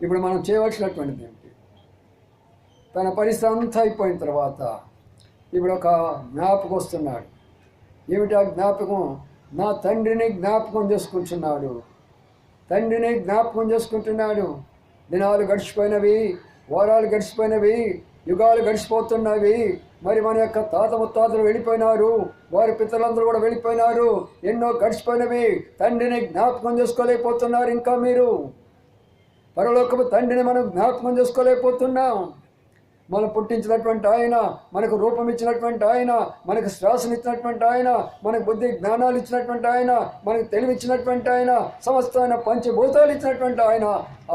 A: ఇప్పుడు మనం చేయవలసినటువంటిది ఏమిటి? తన పరిస్థితి అంతా అయిపోయిన తర్వాత ఇప్పుడు ఒక జ్ఞాపకం వస్తున్నాడు. ఏమిటి ఆ జ్ఞాపకం? నా తండ్రిని జ్ఞాపకం చేసుకుంటున్నాడు. తండ్రిని జ్ఞాపకం చేసుకుంటున్నాడు. దినాలు గడిచిపోయినవి, వారాలు గడిచిపోయినవి, యుగాలు గడిచిపోతున్నవి. మరి మన యొక్క తాత ముత్తాతలు వెళ్ళిపోయినారు, వారి పితరులందరూ కూడా వెళ్ళిపోయినారు, ఎన్నో గడిచిపోయినవి. తండ్రిని జ్ఞాపకం చేసుకోలేకపోతున్నారు. ఇంకా మీరు పరలోకపు తండ్రిని మనం జ్ఞాపకం చేసుకోలేకపోతున్నాం. మనం పుట్టించినటువంటి ఆయన, మనకు రూపం ఇచ్చినటువంటి ఆయన, మనకు శ్వాసనిచ్చినటువంటి ఆయన, మనకు బుద్ధి జ్ఞానాలు ఇచ్చినటువంటి ఆయన, మనకు తెలివి ఇచ్చినటువంటి ఆయన, సమస్తమైన పంచభూతాలు ఇచ్చినటువంటి ఆయన,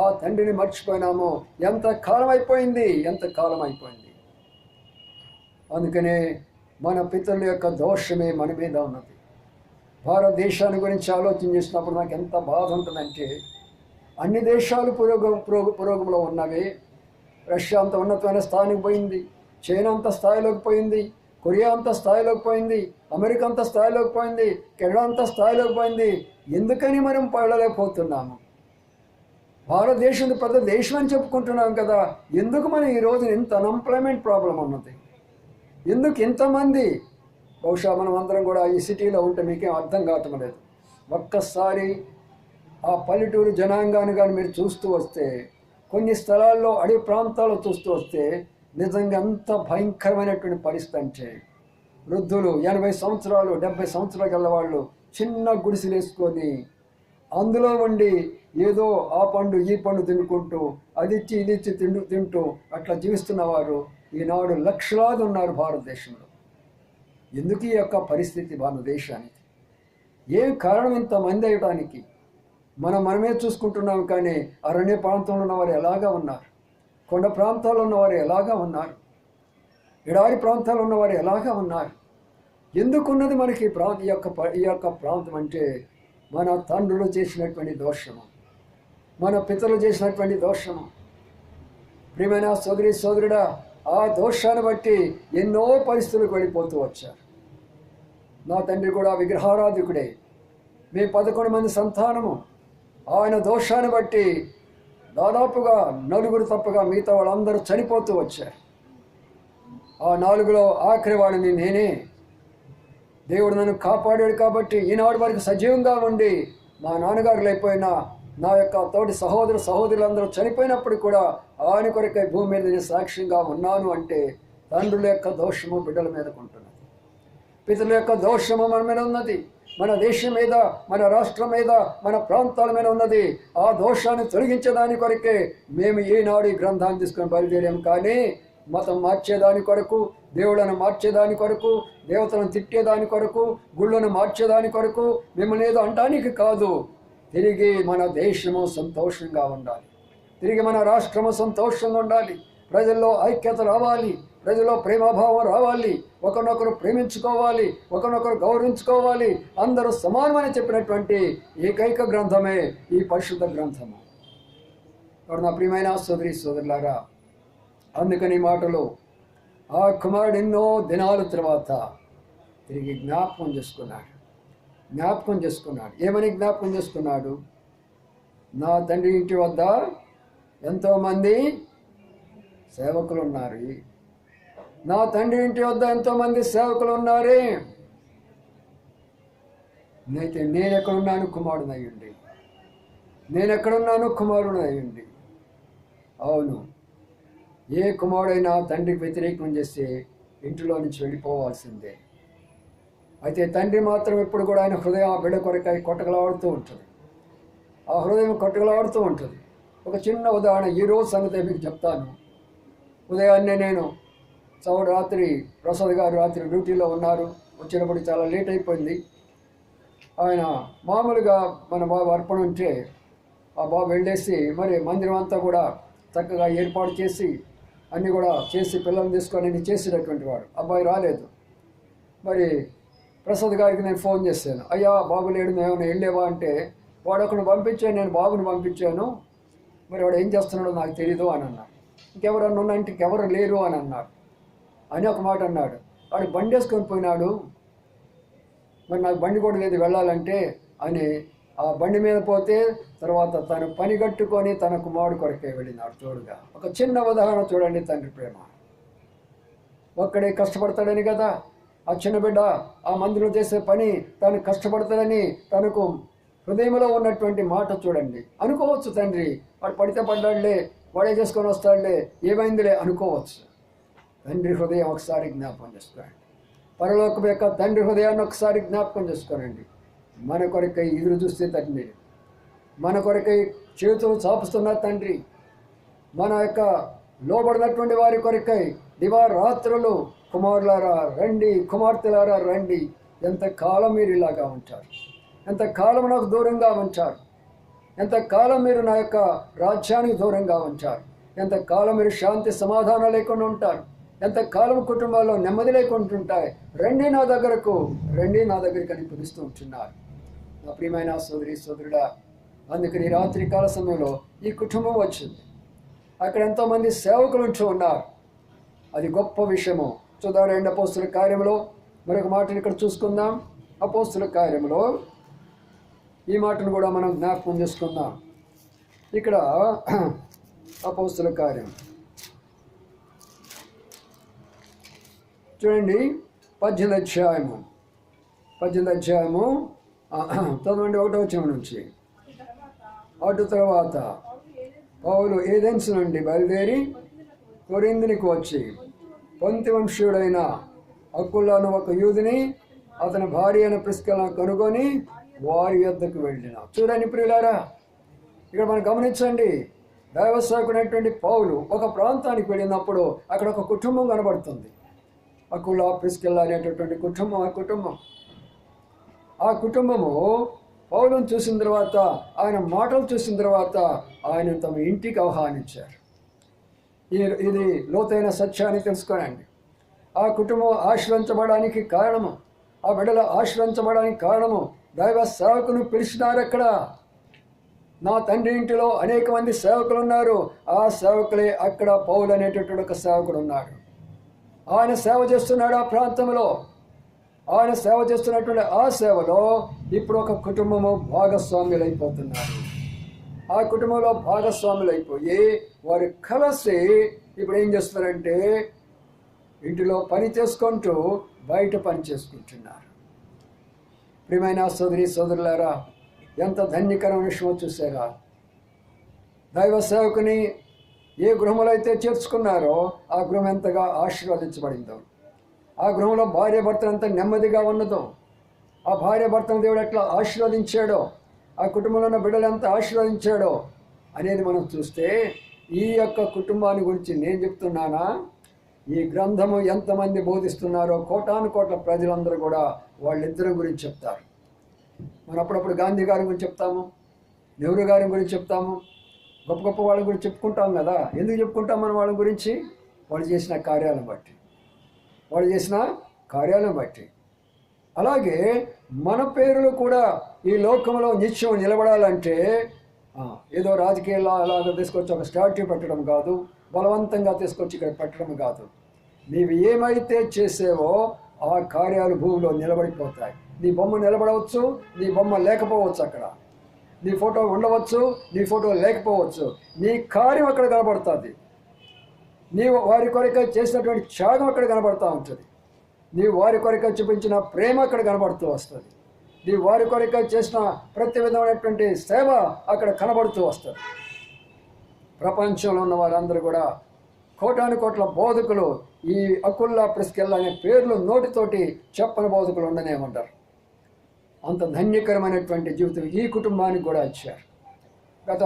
A: ఆ తండ్రిని మర్చిపోయినాము. ఎంత కాలం అయిపోయింది. అందుకనే మన పితరుల యొక్క దోషమే మన మీద ఉన్నది. భారతదేశాన్ని గురించి ఆలోచన చేసినప్పుడు నాకు ఎంత బాధ ఉంటుందంటే, అన్ని దేశాలు పురోగంలో ఉన్నవి. రష్యా అంత ఉన్నతమైన స్థాయికి పోయింది, చైనా అంత స్థాయిలోకి పోయింది, కొరియా అంత స్థాయిలోకి పోయింది, అమెరికా అంత స్థాయిలోకి పోయింది, కెనడా అంత స్థాయిలోకి పోయింది. ఎందుకని మనం పడలేకపోతున్నాము? భారతదేశం పెద్ద దేశం అని చెప్పుకుంటున్నాం కదా, ఎందుకు మనం ఈరోజు ఇంత అన్ఎంప్లాయ్మెంట్ ప్రాబ్లం ఉన్నది? ఎందుకు ఇంతమంది? బహుశా మనం అందరం కూడా ఈ సిటీలో ఉంటే మీకేం అర్థం కావటం లేదు. ఒక్కసారి ఆ పల్లెటూరు జనాంగాన్ని కానీ మీరు చూస్తూ వస్తే, కొన్ని స్థలాల్లో అడవి ప్రాంతాల్లో చూస్తూ వస్తే నిజంగా ఎంత భయంకరమైనటువంటి పరిస్థితి అంటే, వృద్ధులు 80 సంవత్సరాలు 70 సంవత్సరాలు గలవాళ్ళు చిన్న గుడిసెలు వేసుకొని అందులో ఉండి ఏదో ఆ పండు ఈ పండు తినుకుంటూ, అది ఇచ్చి ఇది ఇచ్చి తింటూ అట్లా జీవిస్తున్నవారు ఈనాడు లక్షలాది ఉన్నారు భారతదేశంలో. ఎందుకు ఈ యొక్క పరిస్థితి భారతదేశానికి? ఏం కారణం ఇంతమంది అయ్యడానికి? మనమే చూసుకుంటున్నాం, కానీ అరణ్య ప్రాంతంలో ఉన్నవారు ఎలాగా ఉన్నారు, కొండ ప్రాంతాల్లో ఉన్నవారు ఎలాగా ఉన్నారు, ఎడారి ప్రాంతాల్లో ఉన్నవారు ఎలాగా ఉన్నారు? ఎందుకున్నది మనకి ఈ యొక్క ప్రాంతం అంటే మన తండ్రులు చేసినటువంటి దోషము, మన పితరులు చేసినటువంటి దోషము. ప్రియమైన సోదరుడా, ఆ దోషాన్ని బట్టి ఎన్నో పరిస్థితులకు వెళ్ళిపోతూ వచ్చారు. నా తండ్రి కూడా విగ్రహారాధికుడే. మేము 11 మంది సంతానము. ఆయన దోషాన్ని బట్టి దాదాపుగా 4 తప్పగా మిగతా వాళ్ళందరూ చనిపోతూ వచ్చారు. ఆ 4లో ఆఖరి వాడిని నేనే. దేవుడు నన్ను కాపాడాడు కాబట్టి ఈనాడు వరకు సజీవంగా ఉండి, మా నాన్నగారు లేకపోయినా నా యొక్క తోటి సహోదరులందరూ చనిపోయినప్పుడు కూడా ఆయన కొరకై భూమి మీద నేను సాక్ష్యంగా ఉన్నాను అంటే తండ్రుల యొక్క దోషము బిడ్డల మీదకు ఉంటున్నది. పితరుల యొక్క దోషము మన మీద ఉన్నది, మన దేశం మీద, మన రాష్ట్రం మీద, మన ప్రాంతాల మీద ఉన్నది. ఆ దోషాన్ని తొలగించేదాని కొరకే మేము ఈనాడు ఈ గ్రంథాన్ని తీసుకొని బయలుదేరాము. కానీ మతం మార్చేదాని కొరకు, దేవుళ్ళను మార్చేదాని కొరకు, దేవతలను తిట్టేదాని కొరకు, గుళ్ళను మార్చేదాని కొరకు మిమ్మల్ని ఏదో అంటానికి కాదు. తిరిగి మన దేశము సంతోషంగా ఉండాలి, తిరిగి మన రాష్ట్రము సంతోషంగా ఉండాలి, ప్రజల్లో ఐక్యత రావాలి, ప్రజల్లో ప్రేమభావం రావాలి, ఒకరినొకరు ప్రేమించుకోవాలి, ఒకరినొకరు గౌరవించుకోవాలి, అందరూ సమానమని చెప్పినటువంటి ఏకైక గ్రంథమే ఈ పరిశుద్ధ గ్రంథము. నా ప్రియమైన సోదరులారా, అందుకని మాటలు ఆ కుమారుడు ఎన్నో దినాల తర్వాత తిరిగి జ్ఞాపకం చేసుకున్నాడు. ఏమని జ్ఞాపకం చేసుకున్నాడు? నా తండ్రి ఇంటి వద్ద ఎంతోమంది సేవకులు ఉన్నారు. నా తండ్రి ఇంటి వద్ద ఎంతోమంది సేవకులు ఉన్నారు. అయితే నేనెక్కడున్నాను? కుమారుడు అయ్యుండి. అవును, ఏ కుమారుడైనా తండ్రికి వ్యతిరేకం చేస్తే ఇంటిలో నుంచి వెళ్ళిపోవాల్సిందే. అయితే తండ్రి మాత్రం ఎప్పుడు కూడా ఆయన హృదయం ఆ బిడ్డ కొరకై కొట్టగలాడుతూ ఉంటుంది. ఆ హృదయం కొట్టగలాడుతూ ఉంటుంది. ఒక చిన్న ఉదాహరణ ఈరోజు సంగతి మీకు చెప్తాను. ఉదయాన్నే నేను రాత్రి ప్రసాద్ గారు రాత్రి డ్యూటీలో ఉన్నారు. వచ్చినప్పుడు చాలా లేట్ అయిపోయింది. ఆయన మామూలుగా మన బాబు అర్పణ ఉంటే ఆ బాబు వెళ్ళేసి మరి మందిరం అంతా కూడా చక్కగా ఏర్పాటు చేసి అన్నీ కూడా చేసి పిల్లల్ని తీసుకొని అన్ని చేసేటటువంటి వాడు. అబ్బాయి రాలేదు. మరి ప్రసాద్ గారికి నేను ఫోన్ చేశాను. అయ్యా బాబు లేడు, ఏమైనా వెళ్ళేవా అంటే, వాడు అక్కడ పంపించాను, నేను బాబుని పంపించాను, మరి వాడు ఏం చేస్తున్నాడో నాకు తెలీదు అని అన్నాడు. ఇంకెవరన్నా ఉన్నా ఇంటికి ఎవరు లేరు అని అన్నాడు. అని ఒక మాట అన్నాడు. వాడు బండి వేసుకొని పోయినాడు, మరి నాకు బండి కూడా లేదు వెళ్ళాలంటే అని ఆ బండి మీద పోతే తర్వాత తను పని కట్టుకొని తన కుమారుడు కొరకే వెళ్ళినాడు. తోడుగా ఒక చిన్న ఉదాహరణ చూడండి. తండ్రి ప్రేమ ఒక్కడే కష్టపడతాడని కదా ఆ చిన్న బిడ్డ ఆ మందిలో చేసే పని తను కష్టపడతాడని తనకు హృదయంలో ఉన్నటువంటి మాట చూడండి. అనుకోవచ్చు తండ్రి వాడు పడితే పడ్డాడులే, వాడే చేసుకొని వస్తాడులే, ఏమైందిలే అనుకోవచ్చు. తండ్రి హృదయం ఒకసారి జ్ఞాపకం చేసుకోండి. పరలోకం యొక్క తండ్రి హృదయాన్ని ఒకసారి జ్ఞాపకం చేసుకోనండి. మన కొరకై ఎదురు చూస్తే తండ్రి, మన కొరకై చేతులు చాపుస్తున్న తండ్రి, మన యొక్క లోబడినటువంటి వారి కొరకై దివారాత్రులు కుమారులారా రండి, కుమార్తెలారా రండి. ఎంతకాలం మీరు ఇలాగా ఉంటారు? ఎంతకాలం నాకు దూరంగా ఉంచారు? ఎంతకాలం మీరు నా యొక్క రాజ్యానికి దూరంగా ఉంచారు? ఎంతకాలం మీరు శాంతి సమాధానం లేకుండా ఉంటారు? ఎంతకాలం కుటుంబాల్లో నెమ్మది లేకుండా ఉంటాయి? రండి నా దగ్గరకు అని పిలుస్తూ ఉంటున్నారు. నా ప్రియమైన సోదరుడా, అందుకని రాత్రి కాల సమయంలో ఈ కుటుంబం వచ్చింది. అక్కడ ఎంతోమంది సేవకులు ఉంటూ ఉన్నారు. అది గొప్ప విషయము. చూద్దాం అపోస్తుల కార్యంలో మరొక మాటను ఇక్కడ చూసుకుందాం. అపోస్తుల కార్యంలో ఈ మాటను కూడా మనం జ్ఞాపకం చేసుకుందాం. ఇక్కడ అపోస్తుల కార్యం చూడండి, 18వ అధ్యాయము చదవండి 1వ వచనం నుంచి. అటు తర్వాత పౌలు ఏథెన్స్ నుండి బయలుదేరి కొరింథునికి వచ్చి పొంతి వంశీయుడైన అకులను ఒక యూదుని అతని భార్య అయిన ప్రిస్కిల్లను కనుగొని వారి యొద్దకు వెళ్ళిన. చూడండి ప్రియులారా, ఇక్కడ మనం గమనించండి. దైవ సేవకుడైనటువంటి పౌలు ఒక ప్రాంతానికి వెళ్ళినప్పుడు అక్కడ ఒక కుటుంబం కనబడుతుంది. అకుల ప్రిస్కిల్లా అనేటటువంటి కుటుంబం. ఆ కుటుంబము పౌలును చూసిన తర్వాత, ఆయన మాటలు చూసిన తర్వాత ఆయన తమ ఇంటికి ఆహ్వానించారు. ఇది లోతైన సత్యాన్ని తెలుసుకోనండి. ఆ కుటుంబం ఆశ్రయించబడడానికి కారణము, ఆ బిడ్డలు ఆశ్రయించబడడానికి కారణము దైవ సేవకును పిలిచినారు. అక్కడ నా తండ్రి ఇంటిలో అనేక మంది సేవకులు ఉన్నారు. ఆ సేవకులే అక్కడ పౌలు అనేటటువంటి ఒక సేవకుడు ఉన్నాడు. ఆయన సేవ చేస్తున్నాడు ఆ ప్రాంతంలో. ఆయన సేవ చేస్తున్నటువంటి ఆ సేవలో ఇప్పుడు ఒక కుటుంబము భాగస్వాములు అయిపోతున్నారు. ఆ కుటుంబంలో భాగస్వాములు అయిపోయి వారు కలిసి ఇప్పుడు ఏం చేస్తున్నారంటే ఇంటిలో పని చేసుకుంటూ బయట పని చేసుకుంటున్నారు. ప్రియమైన సోదరులారా, ఎంత ధన్యకరమైన విషయం చూసారా? దైవ సేవకుని ఏ గృహంలో అయితే చేర్చుకున్నారో ఆ గృహం ఎంతగా ఆశీర్వదించబడిందో, ఆ గృహంలో భార్య భర్తలు ఎంత నెమ్మదిగా ఉన్నదో, ఆ భార్య భర్తను దేవుడు ఎట్లా ఆశీర్వదించాడో, ఆ కుటుంబంలో ఉన్న బిడ్డలు ఎంత ఆశీర్వదించాడో అనేది మనం చూస్తే, ఈ యొక్క కుటుంబాన్ని గురించి నేను చెప్తున్నానా? ఈ గ్రంథము ఎంతమంది బోధిస్తున్నారో కోటాను కోట్ల ప్రజలందరూ కూడా వాళ్ళిద్దరి గురించి చెప్తారు. మనం అప్పుడప్పుడు గాంధీ గారి గురించి చెప్తాము, నెహ్రూ గారి గురించి చెప్తాము, గొప్ప గొప్ప వాళ్ళ గురించి చెప్పుకుంటాం కదా. ఎందుకు చెప్పుకుంటాం మనం వాళ్ళ గురించి? వాళ్ళు చేసిన కార్యాలను బట్టి. అలాగే మన పేర్లు కూడా ఈ లోకంలో నిత్యం నిలబడాలంటే ఏదో రాజకీయాల్లో అలాగ తీసుకొచ్చి ఒక స్టాట్యూ పెట్టడం కాదు, బలవంతంగా తీసుకొచ్చి ఇక్కడ పెట్టడం కాదు. నీవు ఏమైతే చేసేవో ఆ కార్యాలు భూమిలో నిలబడిపోతాయి. నీ బొమ్మ నిలబడవచ్చు, నీ బొమ్మ లేకపోవచ్చు, అక్కడ నీ ఫోటో ఉండవచ్చు, నీ ఫోటో లేకపోవచ్చు, నీ కార్యం అక్కడ కనబడుతుంది. నీవు వారి కొరకై చేసినటువంటి త్యాగం అక్కడ కనబడుతూ ఉంటుంది. నీవు వారి కొరకై చూపించిన ప్రేమ అక్కడ కనబడుతూ వస్తుంది. నీవు వారి కొరకై చేసిన ప్రతి విధమైనటువంటి సేవ అక్కడ కనబడుతూ వస్తుంది. ప్రపంచంలో ఉన్న వారందరూ కూడా కోటాను కోట్ల బోధకులు ఈ అకుల్లా ప్రిస్కిల్లా అనే పేర్లు నోటితోటి చెప్పని బోధకులు ఉండనేమంటారు. అంత ధన్యకరమైనటువంటి జీవితం ఈ కుటుంబానికి కూడా ఇచ్చారు. గత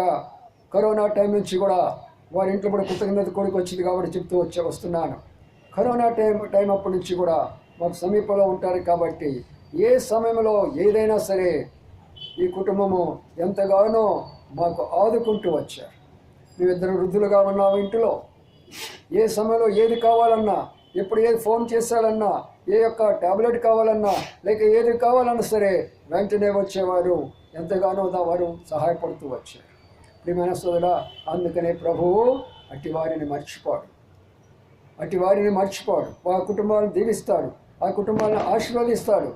A: కరోనా టైం నుంచి కూడా వారి ఇంట్లో కూడా కృతజ్ఞత కోరిక వచ్చింది కాబట్టి చెప్తూ వస్తున్నాను. కరోనా టైం అప్పటి నుంచి కూడా మాకు సమీపంలో ఉంటారు కాబట్టి ఏ సమయంలో ఏదైనా సరే ఈ కుటుంబము ఎంతగానో మాకు ఆదుకుంటూ వచ్చారు. మేమిద్దరు వృద్ధులుగా ఉన్నాము. ఇంటిలో ఏ సమయంలో ఏది కావాలన్నా, ఎప్పుడు ఏది ఫోన్ చేశాడన్నా, ఏ యొక్క టాబ్లెట్ కావాలన్నా, లేక ఏది కావాలన్నా సరే వెంటనే వచ్చేవారు. ఎంతగానో వారు సహాయపడుతూ వచ్చారు. ప్రియమైన సోదరా, అందుకనే ప్రభువు అట్టి వారిని మర్చిపోడు. ఆ కుటుంబాలను దీవిస్తాడు, ఆ కుటుంబాలను ఆశీర్వదిస్తాడు,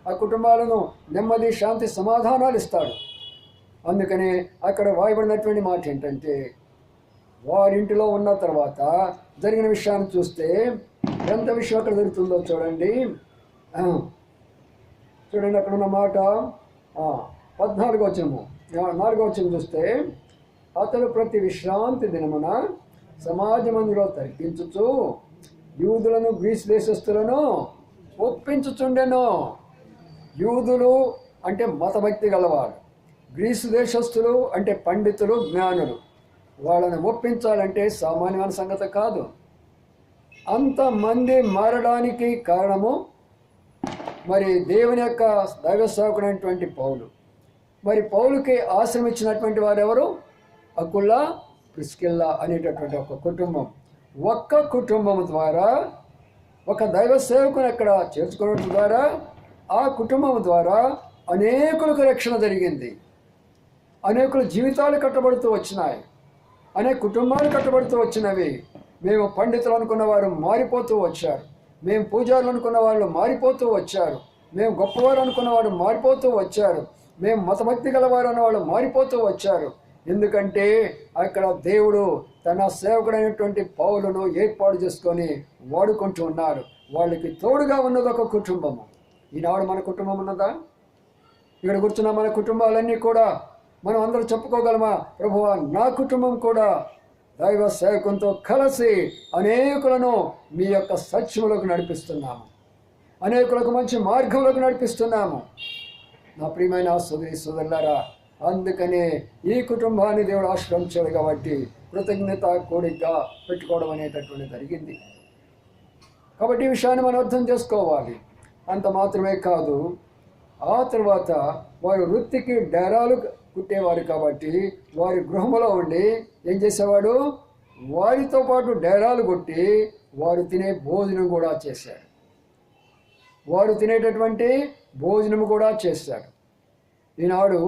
A: ఆ కుటుంబాలను నెమ్మది, శాంతి, సమాధానాలు ఇస్తాడు. అందుకనే అక్కడ వాయబడినటువంటి మాట ఏంటంటే, వారింటిలో ఉన్న తర్వాత జరిగిన విషయాన్ని చూస్తే ఎంత విషయం అక్కడ జరుగుతుందో చూడండి. అక్కడ ఉన్న మాట 14వ వచనం చూస్తే, అతడు ప్రతి విశ్రాంతి దినమున సమాజ మందిలో తర్కించుచు యూదులను గ్రీసు దేశస్థులను ఒప్పించుచుండెను. యూదులు అంటే మతభక్తి గలవాడు, గ్రీసు దేశస్థులు అంటే పండితులు, జ్ఞానులు. వాళ్ళని ఒప్పించాలంటే సామాన్యమైన సంగతి కాదు. అంతమంది మారడానికి కారణము మరి దేవుని యొక్క దైవ సేవకుడైనటువంటి పౌలు. మరి పౌలుకి ఆశ్రయం ఇచ్చినటువంటి వారు ఎవరు? అకుల్లా, ప్రిస్కిల్లా అనేటటువంటి ఒక కుటుంబం. ఒక్క కుటుంబం ద్వారా, ఒక దైవ సేవకుని అక్కడ చేర్చుకోవడం ద్వారా, ఆ కుటుంబం ద్వారా అనేకులకు రక్షణ జరిగింది. అనేకుల జీవితాలు కట్టబడుతూ వచ్చినాయి, అనేక కుటుంబాలు కట్టబడుతూ వచ్చినవి. మేము పండితులు అనుకున్న వారు మారిపోతూ వచ్చారు, మేము పూజారులు అనుకున్న వాళ్ళు మారిపోతూ వచ్చారు, మేము గొప్పవారు అనుకున్న వారు మారిపోతూ వచ్చారు, మేము మతభక్తి గలవారు అన్న వాళ్ళు మారిపోతూ వచ్చారు. ఎందుకంటే అక్కడ దేవుడు తన సేవకుడైనటువంటి పౌలును ఏర్పాటు చేసుకొని వాడుకుంటూ ఉన్నారు. వాళ్ళకి తోడుగా ఉన్నది ఒక కుటుంబము. ఈనాడు మన కుటుంబం ఉన్నదా? ఇక్కడ కూర్చున్న మన కుటుంబాలన్నీ కూడా మనం అందరూ చెప్పుకోగలమా? ప్రభువా, నా కుటుంబం కూడా దైవ సేవకునితో కలిసి అనేకులను మీ యొక్క సత్యములకు నడిపిస్తున్నాము, అనేకులకు మంచి మార్గంలోకి నడిపిస్తున్నాము. నా ప్రియమైన సోదరి సోదరులారా, అందుకనే ఈ కుటుంబాన్ని దేవుడు ఆశ్రయించాడు కాబట్టి కృతజ్ఞత కోరిక పెట్టుకోవడం అనేటటువంటి జరిగింది. కాబట్టి ఈ విషయాన్ని మనం అర్థం చేసుకోవాలి. అంత మాత్రమే కాదు, ఆ తర్వాత వారు వృత్తికి డేరాలు కుట్టేవారు కాబట్టి వారి గృహంలో ఉండి ఏం చేసేవాడు? వారితో పాటు డేరాలు కొట్టి వారు తినే భోజనం కూడా చేశాడు. వారు తినేటటువంటి భోజనం కూడా చేశాడు. ఈనాడు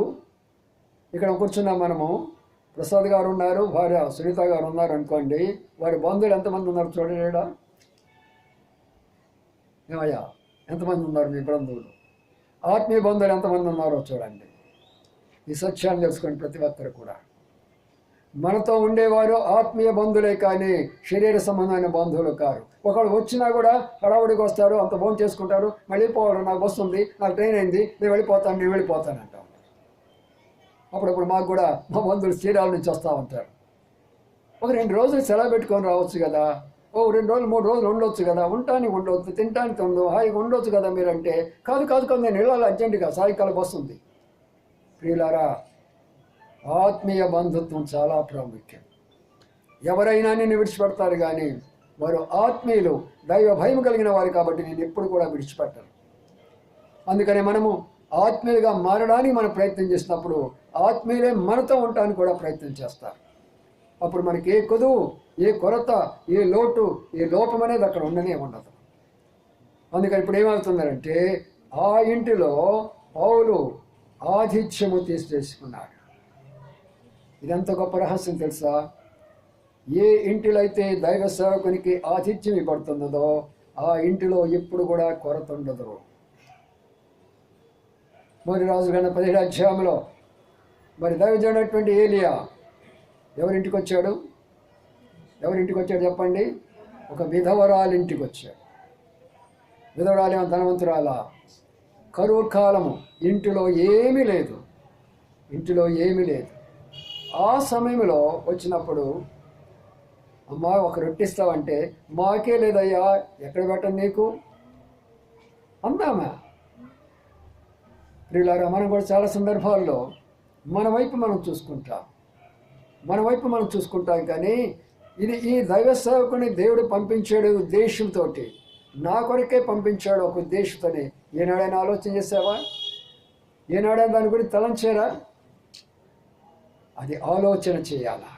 A: ఇక్కడ కూర్చున్నాం మనము. ప్రసాద్ గారు ఉన్నారు, భార్య సునీత గారు ఉన్నారు అనుకోండి. వారి బంధువులు ఎంతమంది ఉన్నారు చూడండి. ఏమయ్యా, ఎంతమంది ఉన్నారు మీ బంధువులు? ఆత్మీయ బంధువులు ఎంతమంది ఉన్నారో చూడండి. ఈ సత్యాన్ని తెలుసుకోండి. ప్రతి ఒక్కరు కూడా మనతో ఉండేవారు ఆత్మీయ బంధువులే కానీ శరీర సంబంధమైన బంధువులు కారు. ఒకళ్ళు వచ్చినా కూడా హడావుడికి వస్తారు, అంత భోజనం చేసుకుంటారు, మళ్ళీ పోవడం, నాకు వస్తుంది, నాకు ట్రైన్ అయింది, నేను వెళ్ళిపోతాను అంటాం. అప్పుడప్పుడు మాకు కూడా మా బంధువులు చీరాల నుంచి వస్తూ ఉంటారు. ఒక 2 రోజులు సెలవు పెట్టుకొని రావచ్చు కదా, 2 రోజులు 3 రోజులు ఉండొచ్చు కదా, ఉండొచ్చు, తినటానికి ఉండదు, హాయిగా ఉండొచ్చు కదా మీరంటే, కాదు నేను వెళ్ళాలి అర్జెంటుగా, సాయంకాలం వస్తుంది. ప్రియులారా, ఆత్మీయ బంధుత్వం చాలా ప్రాముఖ్యం. ఎవరైనా నిన్ను విడిచిపెడతారు కానీ వారు ఆత్మీయులు, దైవ భయం కలిగిన వారు కాబట్టి నేను ఎప్పుడు కూడా విడిచిపెట్టను. అందుకని మనము ఆత్మీయులుగా మారడానికి మనం ప్రయత్నం చేసినప్పుడు ఆత్మీయులే మనతో ఉండటానికి కూడా ప్రయత్నం చేస్తారు. అప్పుడు మనకి ఏ కొదువు, ఏ కొరత, ఏ లోటు, ఏ లోపం అనేది అక్కడ ఉండనే ఉండదు. అందుకని ఇప్పుడు ఏమవుతుందంటే ఆ ఇంటిలో పౌలు ఆతిథ్యము తీసేసుకున్నాడు. ఇదెంత గొప్ప రహస్యం తెలుసా? ఏ ఇంటిలో అయితే దైవ సేవకునికి ఆతిథ్యం ఇవ్వబడుతున్నదో ఆ ఇంటిలో ఎప్పుడు కూడా కొరత ఉండదు. మొదటి రాజుల 17వ అధ్యాయంలో మరి దైవజనుడైనటువంటి ఏలియా ఎవరింటికి వచ్చాడు? చెప్పండి. ఒక విధవరాలింటికి వచ్చాడు. విధవరాలేమో ధనవంతురాల. కరువు కాలము, ఇంటిలో ఏమీ లేదు. ఆ సమయంలో వచ్చినప్పుడు, అమ్మా ఒక రొట్టిస్తావంటే, మాకే లేదయ్యా, ఎక్కడ పెట్టను నీకు అందామా. ప్రియులారా, మనం కూడా చాలా సందర్భాల్లో మన వైపు మనం చూసుకుంటాం కానీ ఈ దైవ సేవకుని దేవుడు పంపించాడు ఉద్దేశంతో, నా కొరకే పంపించాడు ఒక ఉద్దేశంతోనే. ఏనాడైనా ఆలోచన చేసావా? ఏనాడైనా దాని గురించి తలంచారా? అది ఆలోచన చేయాలా,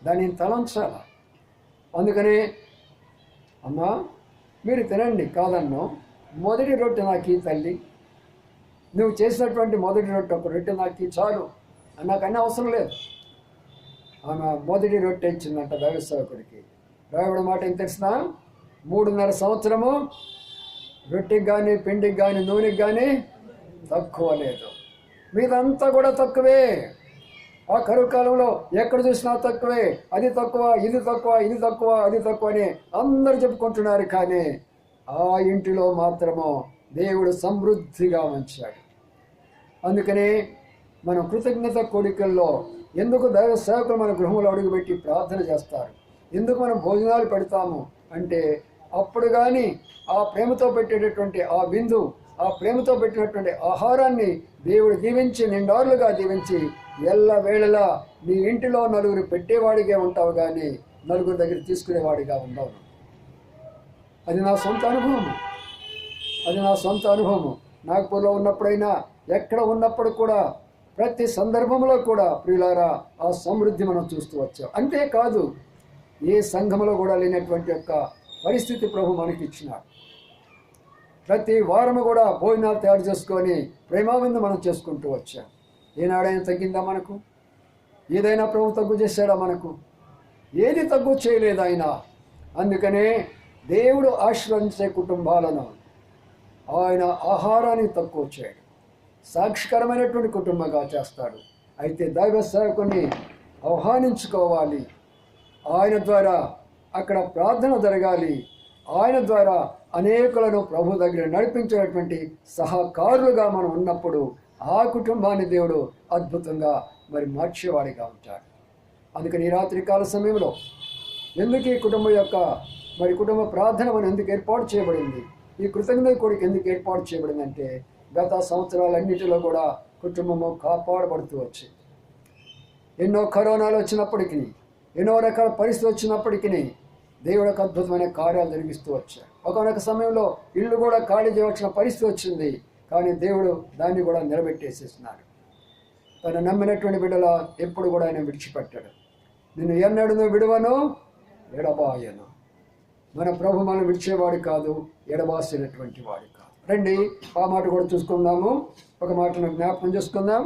A: దానిని తలంచాలా. అందుకనే అమ్మా మీరు తినండి కాదన్నో, మొదటి రొట్టె నాకు ఈ తల్లి, నువ్వు చేసినటువంటి మొదటి రొట్టె ఒక రొట్టె నాకు చాలు, నాకన్నా అవసరం లేదు. ఆమె మొదటి రొట్టె ఇచ్చిందంట దైవ సేవకుడికి. రాయబడిన మాట ఏం తెలిసిన? 3.5 సంవత్సరము రొట్టెకి కానీ పిండికి కానీ నూనెకి కానీ తక్కువ లేదు. మీదంతా కూడా తక్కువే. ఆ కరువు కాలంలో ఎక్కడ చూసినా తక్కువే. అది తక్కువ, ఇది తక్కువ, ఇది తక్కువ, అది తక్కువ అని అందరూ చెప్పుకుంటున్నారు. కానీ ఆ ఇంటిలో మాత్రము దేవుడు సమృద్ధిగా ఉంచాడు. అందుకనే మనం కృతజ్ఞత కోడికల్లో ఎందుకు దైవ సేవకులు మన గృహంలో అడుగుపెట్టి ప్రార్థన చేస్తారు, ఎందుకు మనం భోజనాలు పెడతాము అంటే, అప్పుడు కానీ ఆ ప్రేమతో పెట్టేటటువంటి ఆ విందు, ఆ ప్రేమతో పెట్టినటువంటి ఆహారాన్ని దేవుడు దీవించి నిండారులుగా దీవించి ఎల్లవేళలా నీ ఇంటిలో నలుగురు పెట్టేవాడిగా ఉంటావు కానీ నలుగురు దగ్గర తీసుకునేవాడిగా ఉండవు. అది నా సొంత అనుభవము. నాగపూర్లో ఉన్నప్పుడైనా ఎక్కడ ఉన్నప్పుడు కూడా ప్రతి సందర్భంలో కూడా ప్రియులారా ఆ సమృద్ధి మనం చూస్తూ వచ్చాం. అంతేకాదు ఏ సంఘంలో కూడా లేనటువంటి యొక్క పరిస్థితి ప్రభు మనకి ఇచ్చినాడు. ప్రతి వారము కూడా భోజనాలు తయారు చేసుకొని ప్రేమావిందు మనం చేసుకుంటూ వచ్చాం. ఏనాడైనా తగ్గిందా మనకు? ఏదైనా ప్రభు తగ్గు చేశాడా మనకు? ఏది తగ్గు చేయలేదు ఆయన. అందుకనే దేవుడు ఆశీర్వదించే కుటుంబాలను ఆయన ఆహారాన్ని తక్కువ చేయడు, సాక్షికరమైనటువంటి కుటుంబంగా చేస్తాడు. అయితే దైవ సేవకుని ఆహ్వానించుకోవాలి, ఆయన ద్వారా అక్కడ ప్రార్థన జరగాలి, ఆయన ద్వారా అనేకులను ప్రభు దగ్గర నడిపించేటువంటి సహకారులుగా మనం ఉన్నప్పుడు ఆ కుటుంబాన్ని దేవుడు అద్భుతంగా మరి మార్చేవాడిగా ఉంటాడు. అందుకని ఈ రాత్రికాల సమయంలో ఎందుకు ఈ కుటుంబం యొక్క కుటుంబ ప్రార్థన మనం ఎందుకు ఏర్పాటు చేయబడింది, ఈ కృతజ్ఞత కొడుకు ఎందుకు ఏర్పాటు చేయబడిందంటే, గత సంవత్సరాలన్నిటిలో కూడా కుటుంబము కాపాడబడుతూ వచ్చింది. ఎన్నో కరోనాలు వచ్చినప్పటికీ, ఎన్నో రకాల పరిస్థితులు వచ్చినప్పటికీ దేవుడికి అద్భుతమైన కార్యాలు జరిగిస్తూ వచ్చాడు. ఒకనొక సమయంలో ఇల్లు కూడా ఖాళీ చేయవలసిన పరిస్థితి వచ్చింది. కానీ దేవుడు దాన్ని కూడా నిలబెట్టేసేసినాడు. తను నమ్మినటువంటి బిడ్డల ఎప్పుడు కూడా ఆయన విడిచిపెట్టాడు. నిన్ను ఎన్నడూ విడువను, ఎడబాయను. మన ప్రభు మనం విడిచేవాడు కాదు, ఎడబాసినటువంటి వాడు కాదు. రండి ఆ మాట కూడా చూసుకుందాము. ఒక మాటను జ్ఞాపకం చేసుకుందాం.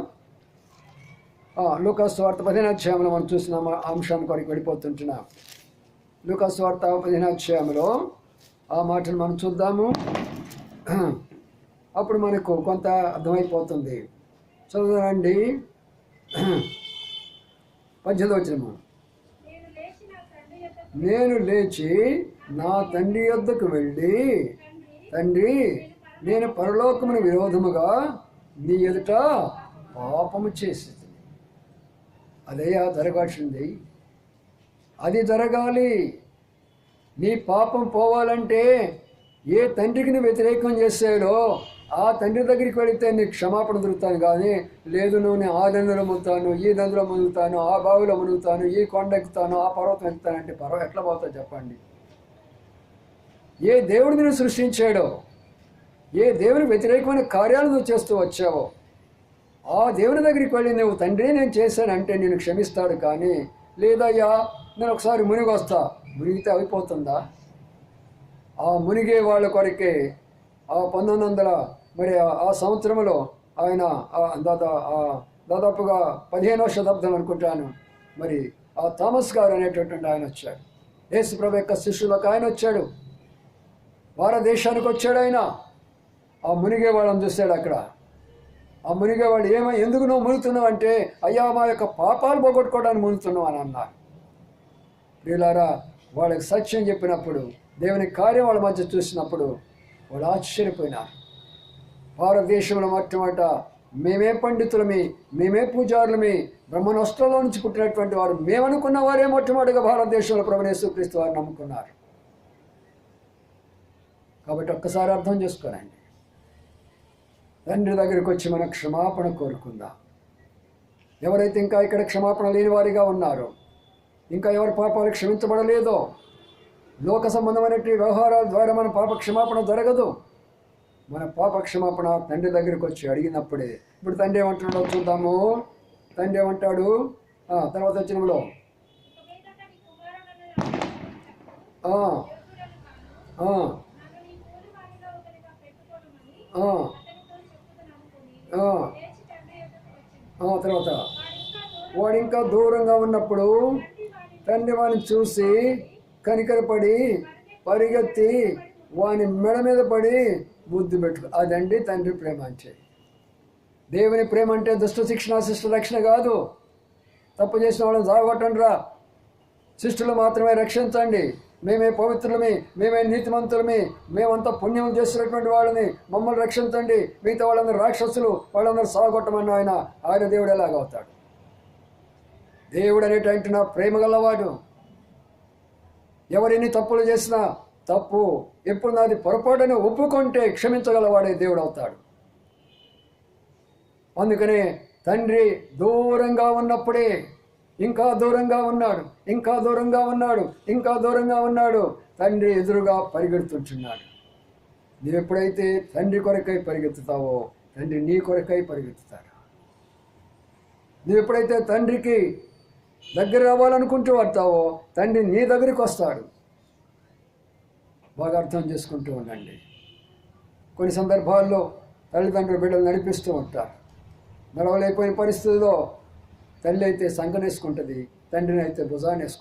A: లూకాసు వార్త 15వ అధ్యాయంలో మనం చూసిన అంశాన్ని కొరకు వెళ్ళిపోతుంటున్నాం. లూకాసు వార్త 15వ అధ్యాయంలో ఆ మాటను మనం చూద్దాము. అప్పుడు మనకు కొంత అర్థమైపోతుంది. చదువునండి 18వ వచనము. నేను లేచి నా తండ్రి యొద్దకు వెళ్ళి, తండ్రి, నేను పరలోకమును విరోధముగా నీ ఎదుట పాపము చేసి. అదయ్యా జరగాల్సింది, అది జరగాలి. నీ పాపం పోవాలంటే ఏ తండ్రికి నువ్వు వ్యతిరేకం చేసాడో ఆ తండ్రి దగ్గరికి వెళితే నీకు క్షమాపణ దొరుకుతాను. కానీ లేదు నేను ఆ దందులో మునుగుతాను, ఈ దందులో మునుగుతాను, ఆ బావిలో మునుగుతాను, ఈ కొండ ఎక్కుతాను, ఆ పర్వతం ఎక్కుతానంటే పర్వతం ఎట్లా పోతావు చెప్పండి? ఏ దేవుడు నిన్ను సృష్టించాడో, ఏ దేవుని వ్యతిరేకమైన కార్యాలు నువ్వు చేస్తూ వచ్చావో ఆ దేవుని దగ్గరికి వెళ్ళి నువ్వు తండ్రి నేను చేశానంటే నేను క్షమిస్తాడు. కానీ లేదయ్యా నేను ఒకసారి మునిగి వస్తా, మునిగితే అయిపోతుందా? ఆ మునిగే వాళ్ళ కొరకే ఆ 1900 ఆ సంవత్సరంలో ఆయన దాదాపుగా 15వ శతాబ్దం అనుకుంటాను, మరి ఆ థామస్ గారు అనేటటువంటి ఆయన వచ్చాడు. యేసు ప్రభు యొక్క శిష్యులకు ఆయన వచ్చాడు. భారతదేశానికి వచ్చాడు ఆయన. ఆ మునిగే వాళ్ళని చూశాడు అక్కడ. ఆ మునిగేవాడు ఎందుకు నువ్వు మునుగుతున్నావు అంటే, అయ్యా మా యొక్క పాపాలు పోగొట్టుకోవడానికి మునుగుతున్నావు అని అన్నారు. ప్రియులారా, వాళ్ళకి సత్యం చెప్పినప్పుడు, దేవుని కార్యం వాళ్ళ మధ్య చూసినప్పుడు వాళ్ళు ఆశ్చర్యపోయినారు. భారతదేశంలో మొట్టమొదట మేమే పండితులమి, మేమే పూజారులమి, బ్రహ్మనష్టంలో నుంచి పుట్టినటువంటి వారు మేమనుకున్న వారే మొట్టమొదటిగా భారతదేశంలో ప్రభువైన యేసుక్రీస్తు వారు నమ్ముకున్నారు. కాబట్టి ఒక్కసారి అర్థం చేసుకోనండి. తండ్రి దగ్గరికి వచ్చి మన క్షమాపణ కోరుకుందాం. ఎవరైతే ఇంకా ఇక్కడ క్షమాపణ లేని వారిగా ఉన్నారో, ఇంకా ఎవరి పాపాలు క్షమించబడలేదో, లోక సంబంధమైనటువంటి వ్యవహారాల ద్వారా మన పాప క్షమాపణ జరగదు. మన పాప క్షమాపణ తండ్రి దగ్గరికి వచ్చి అడిగినప్పుడే. ఇప్పుడు తండ్రి ఏమంటున్నాడో చూద్దాము. తండ్రి ఏమంటాడు తర్వాత వచనంలో, తర్వాత వాడు ఇంకా దూరంగా ఉన్నప్పుడు తండ్రి వాడిని చూసి కనికరపడి పరిగెత్తి వాని మెడ మీద పడి బుద్ధి పెట్టుకో. అదండి తండ్రి ప్రేమ అంటే. దేవుని ప్రేమ అంటే దుష్ట శిక్షణ శిష్ట రక్షణ కాదు. తప్పు చేసిన వాళ్ళని సాగొట్టండి రా, శిష్టులు మాత్రమే రక్షించండి, మేమే పవిత్రులమి, మేమే నీతిమంతులమి, మేమంతా పుణ్యం చేసినటువంటి వాళ్ళని, మమ్మల్ని రక్షించండి, మిగతా వాళ్ళందరూ రాక్షసులు, వాళ్ళందరూ సాగొట్టమని ఆయన దేవుడు ఎలాగవుతాడు? దేవుడు అనేటువంటి నా ప్రేమ గలవాడు. ఎవరిని తప్పులు చేసినా తప్పు ఎప్పుడు నాది పొరపాటుని ఒప్పుకుంటే క్షమించగలవాడే దేవుడు అవుతాడు. అందుకనే తండ్రి దూరంగా ఉన్నప్పుడే ఇంకా దూరంగా ఉన్నాడు, ఇంకా దూరంగా ఉన్నాడు, ఇంకా దూరంగా ఉన్నాడు. తండ్రి ఎదురుగా పరిగెడుతుంటున్నాడు. నీవెప్పుడైతే తండ్రి కొరకై పరిగెత్తుతావో తండ్రి నీ కొరకై పరిగెత్తుతాడు. నీవెప్పుడైతే తండ్రికి దగ్గర రావాలనుకుంటూ వస్తావో తండ్రి నీ దగ్గరికి వస్తాడు. బాగా అర్థం చేసుకుంటూ ఉండండి. కొన్ని సందర్భాల్లో తల్లిదండ్రులు బిడ్డలు నడిపిస్తూ ఉంటారు. నడవలేకపోయిన పరిస్థితుల్లో తల్లి అయితే సంకనేసుకుంటుంది, తండ్రిని అయితే భుజాన్ని వేసుకుంటుంది.